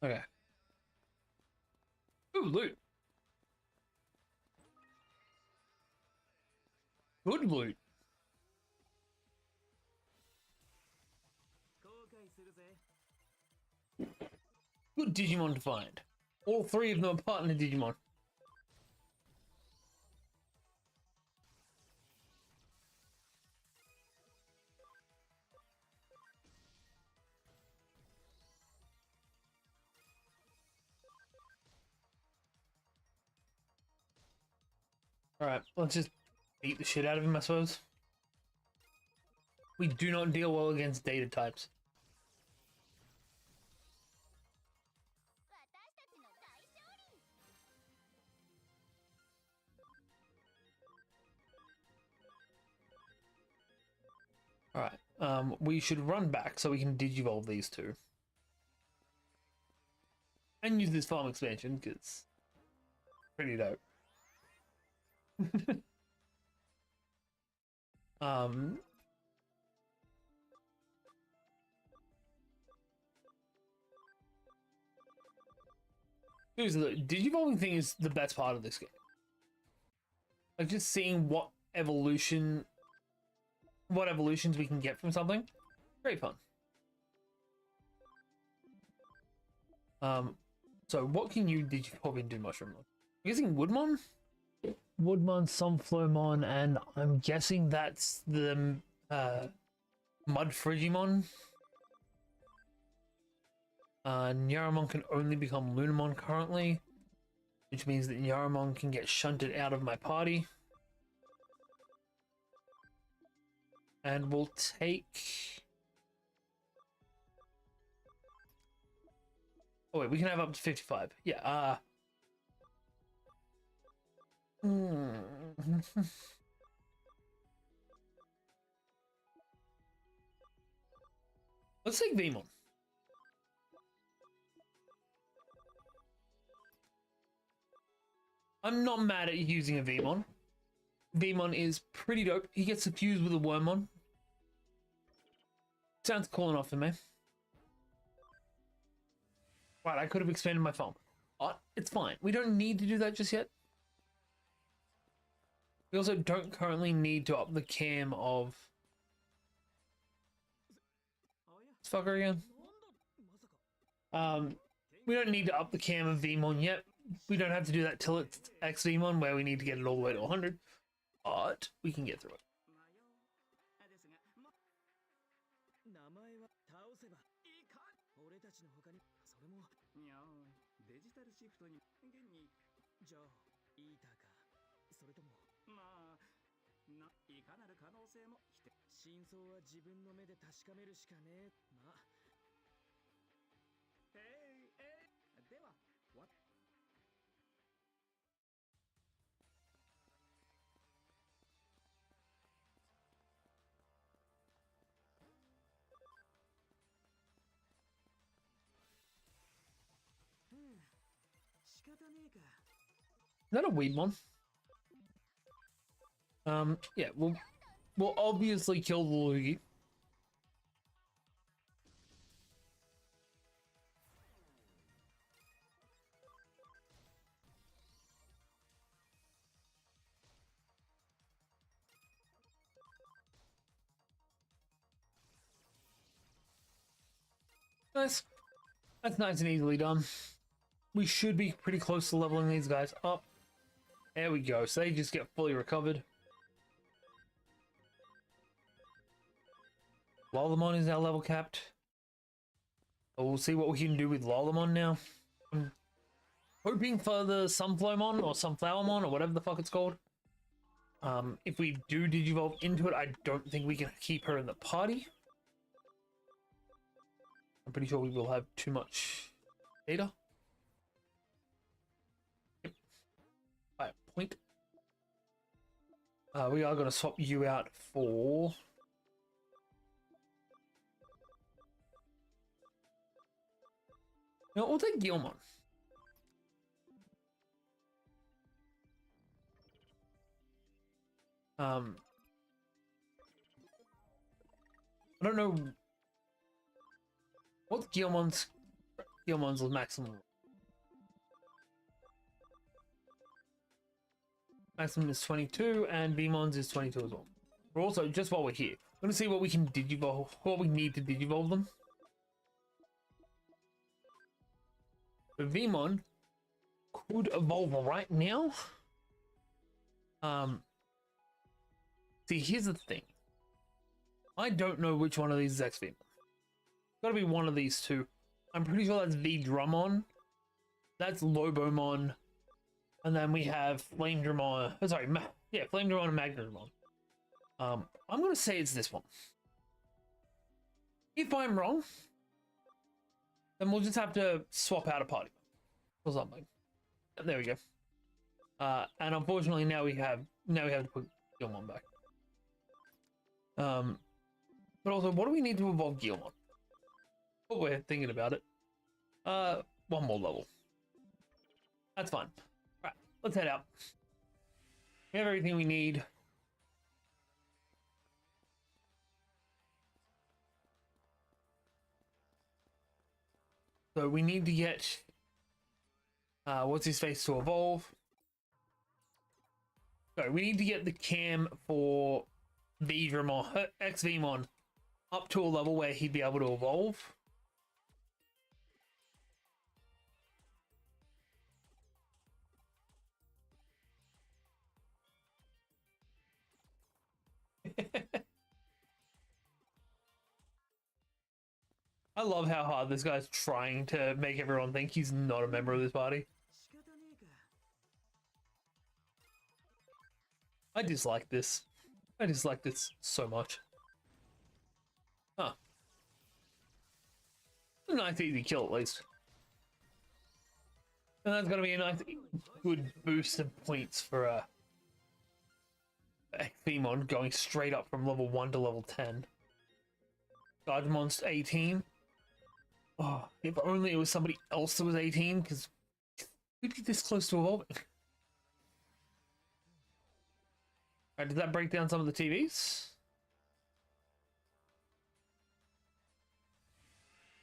Okay. Ooh, loot. Good loot. Good Digimon to find. All 3 of them are partner Digimon. Alright, let's just beat the shit out of him, I suppose. We do not deal well against data types. Alright, we should run back so we can digivolve these 2. And use this farm expansion, because pretty dope. Um, Seriously, the digivolving thing is the best part of this game. Like just seeing what evolutions we can get from something. Very fun. So what can you digivolve into Mushroom? I'm guessing Woodmon? Woodmon, Sunflowmon, and I'm guessing that's the Mud Frigimon. Nyaramon can only become Lunamon currently, which means that Nyaramon can get shunted out of my party. And we'll take... Oh wait, we can have up to 55. Yeah, Let's take Vmon. I'm not mad at using a Vmon. Vmon is pretty dope. He gets suffused with a Wormmon. Sounds cool enough for me. Right, I could have expanded my farm. But it's fine. We don't need to do that just yet. We also don't currently need to up the cam of... This fucker again. We don't need to up the cam of Vmon yet. We don't have to do that till it's X Vmon, where we need to get it all the way to 100. But we can get through it. 名前は倒せばいいか俺たちの他にそれもにゃーデジタルシフトに現にじゃあイーターかそれともまあいかなる可能性も否定真相は自分の目で確かめるしかねえまあではわ仕方ねえか Is that a Weedmon? Yeah, we'll obviously kill the Luigi. Nice. That's nice and easily done. We should be pretty close to leveling these guys up. There we go. So they just get fully recovered. Lolamon is now level capped. We'll see what we can do with Lolamon now. I'm hoping for the Sunflowmon or Sunflowermon or whatever the fuck it's called. If we do Digivolve into it, I don't think we can keep her in the party. I'm pretty sure we will have too much data. Yep. By a point. We are going to swap you out for... No, we'll take Gilmon. I don't know what's Gilmon's maximum. Maximum is 22, and Vmon's is 22 as well. We're also, just while we're here, we're gonna see what we can digivolve, what we need to digivolve them. The Vmon could evolve right now. See, here's the thing. I don't know which one of these is X-Vmon. It's gotta be one of these two. I'm pretty sure that's V-Drummon. That's Lobomon. And then we have Flame Dramon. Sorry, Flame Dramon and Magnadramon. I'm gonna say it's this one. If I'm wrong, then we'll just have to swap out a party or something. There we go. And unfortunately now we have to put Gilmon back. But also, what do we need to evolve Gilmon? Oh, we're thinking about it. One more level. That's fine. Right, let's head out. We have everything we need. So we need to get what's his face to evolve. So we need to get the cam for Vdramon, XVmon up to a level where he'd be able to evolve. I love how hard this guy's trying to make everyone think he's not a member of this party. 仕方ねえか。 I dislike this. I dislike this so much. Huh. A nice easy kill at least. And that's gonna be a nice good boost of points for Xvmon going straight up from level 1 to level 10. Digimon's 18. Oh, if only it was somebody else that was 18, because we'd be this close to evolving. Alright, did that break down some of the TVs?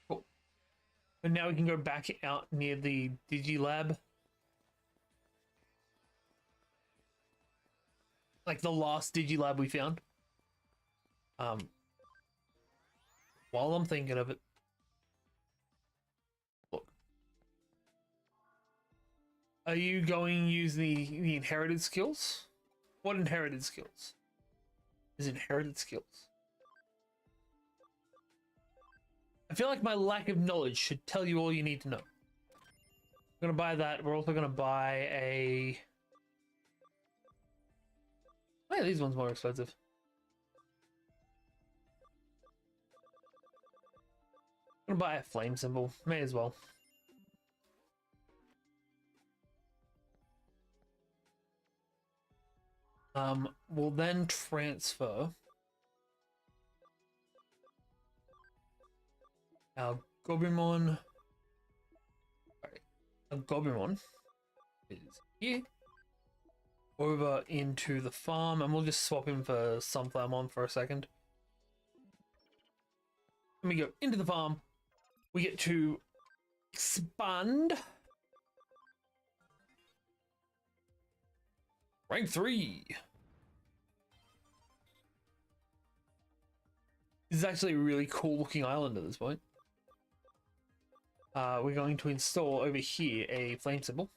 Cool. And now we can go back out near the Digilab. Like the last Digilab we found. While I'm thinking of it. Look. Are you going to use the inherited skills? What inherited skills? Is inherited skills? I feel like my lack of knowledge should tell you all you need to know. I'm gonna buy that. We're also gonna buy a... Oh yeah, these ones more expensive. I'm gonna buy a flame symbol. May as well. We'll then transfer our Gobimon. Sorry, our Gobimon is here over into the farm, and we'll just swap him for Sunflowermon for a second. When we go into the farm, we get to expand. Rank 3. This is actually a really cool looking island at this point. We're going to install over here a flame symbol.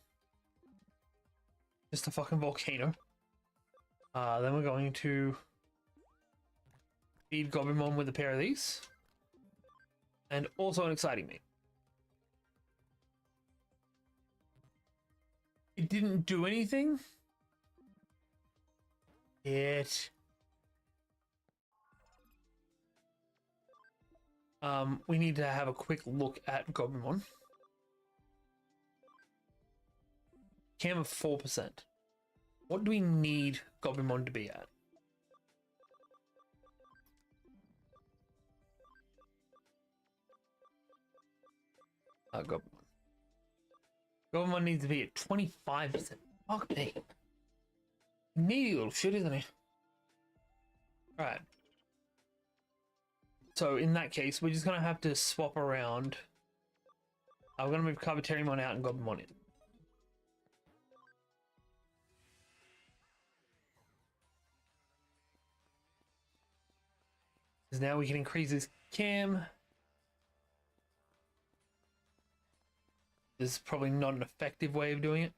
Just a fucking volcano. Then we're going to feed Gobimon with a pair of these. And also an exciting meat. It didn't do anything. We need to have a quick look at Gobimon. Cam of 4%. What do we need Gobimon to be at? Gobimon. Gobimon needs to be at 25%. Fuck me. Needy little shit, isn't he? Alright. So in that case, we're just gonna have to swap around. I'm gonna move Carboterimon out and Gobimon in. Because now we can increase his cam. This is probably not an effective way of doing it.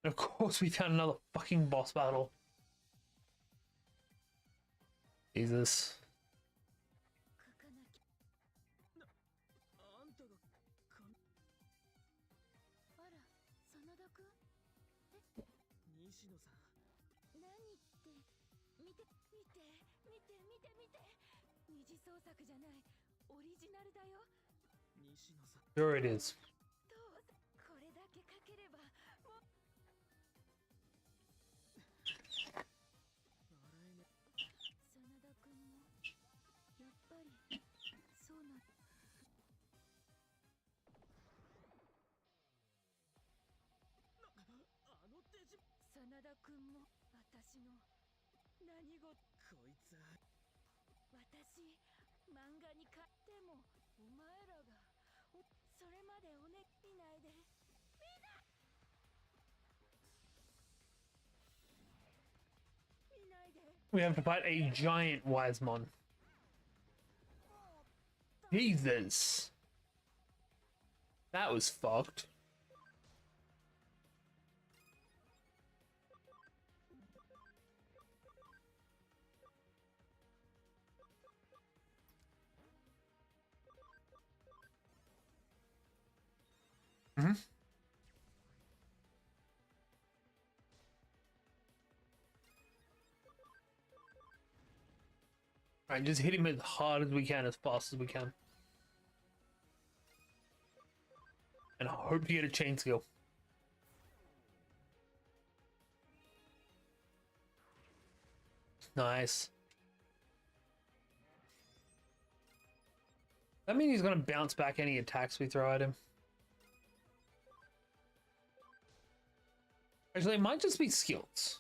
And of course we found another fucking boss battle. Jesus. あんたがかあら、真田くん？西野さん。何って見て二次創作じゃないオリジナルだよ。西野さん。 Sure it is. どうぞこれだけかければもう。笑えね。真田くんもやっぱりそうな。あのデジ。真田くんも私の何事。こいつは。私漫画に書いてもお前らがそれまでおね見ないで。見ないで。 We have to fight a giant Wisemon. Jesus. That was fucked. Mm-hmm. Alright, just hit him as hard as we can, as fast as we can. And I hope you get a chain skill. Nice. That means he's gonna bounce back any attacks we throw at him. Actually, it might just be skills.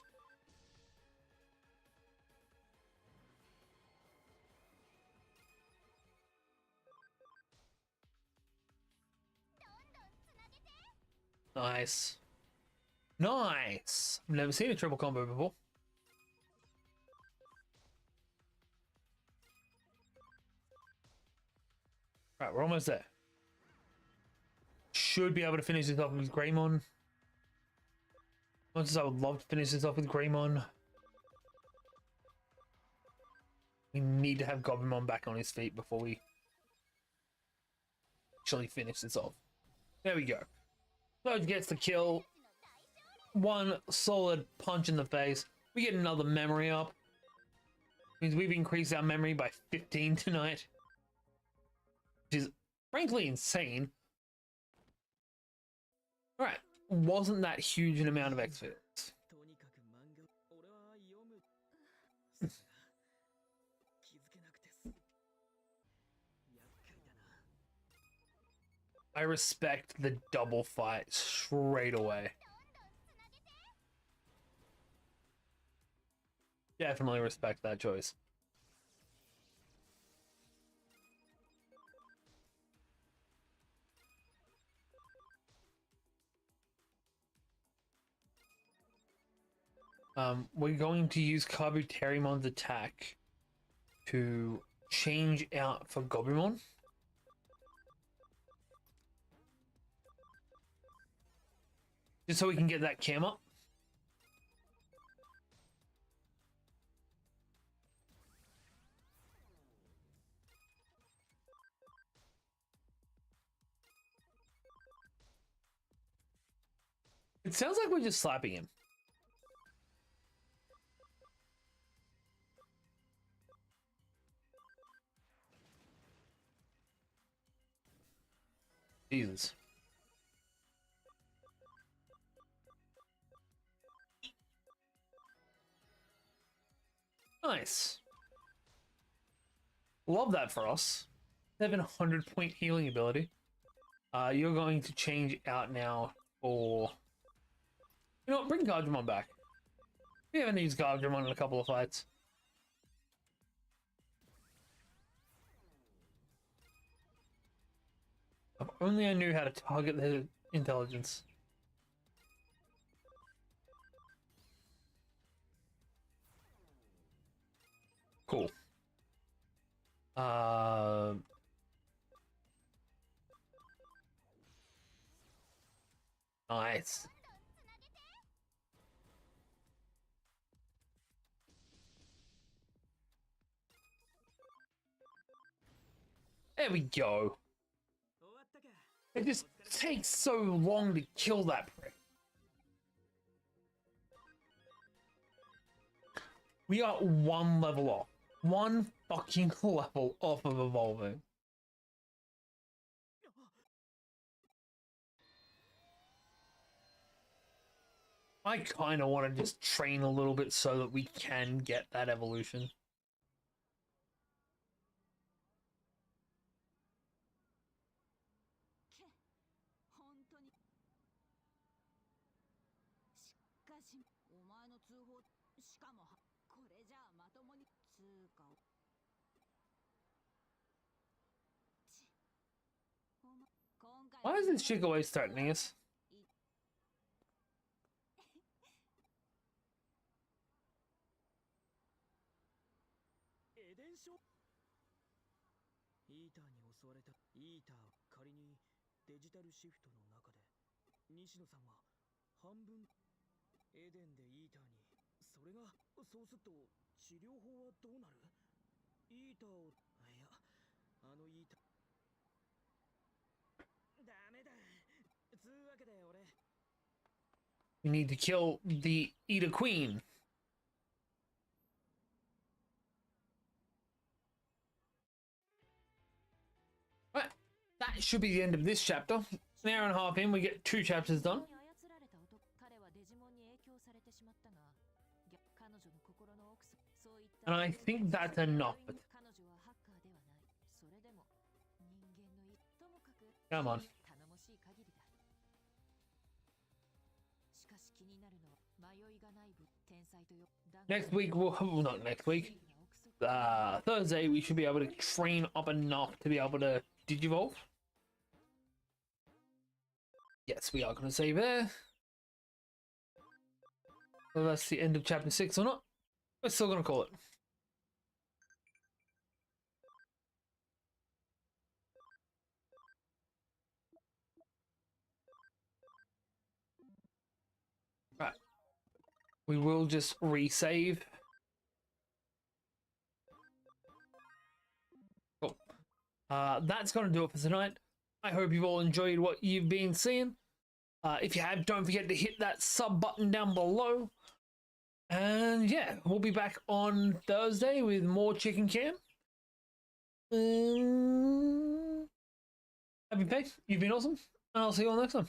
Nice. Nice. I've never seen a triple combo before. Right, we're almost there. Should be able to finish this off with Greymon. Much as I would love to finish this off with Greymon, we need to have Goblimon back on his feet before we actually finish this off. There we go. Sludge gets the kill. One solid punch in the face. We get another memory up. Means we've increased our memory by 15 tonight. Which is frankly insane. Alright. Wasn't that huge an amount of experience? とにかく漫画俺は読むさすが気づけなくてす厄介だな I respect the double fight straight away. Definitely respect that choice. We're going to use Kabuterimon's attack to change out for Goblimon. Just so we can get that cam up. It sounds like we're just slapping him. Jesus. Nice. Love that for us. 700-point healing ability. You're going to change out now for... You know what? Bring Gargimon back. We haven't used Gargimon in a couple of fights. If only I knew how to target the intelligence. Cool. Nice. There we go. 終わったか It just takes so long to kill that prick. We are one level off. One fucking level off of evolving. I kind of want to just train a little bit so that we can get that evolution. Why is this chick always threatening us? エデンショイーターに襲われたイーター仮にデジタルシフトの中で西野さんは半分エデンでイーターにそれがそうすると治療法はどうなるイーターをいやあのイーターダメだつうわけで俺 We need to kill the Eda Queen. Right, that should be the end of this chapter. An hour and a half in, we get 2 chapters done. 操られた男彼はデジモンに影響されてしまったが彼女の心の奥底そういった And I think that's enough. 彼女はハッカーではないそれでも人間のともかく Come on. 頼もしい限りだしかし気になるのは迷いがない分天才とよ Next week, well, not next week. Thursday, we should be able to train up enough to be able to digivolve. Yes, we are going to save there. Whether that's the end of chapter 6 or not, we're still going to call it. Right. We will just resave. Cool. That's going to do it for tonight. I hope you've all enjoyed what you've been seeing. If you have, don't forget to hit that sub button down below. And yeah, we'll be back on Thursday with more Chicken Cam. Happy Peg, you've been awesome. And I'll see you all next time.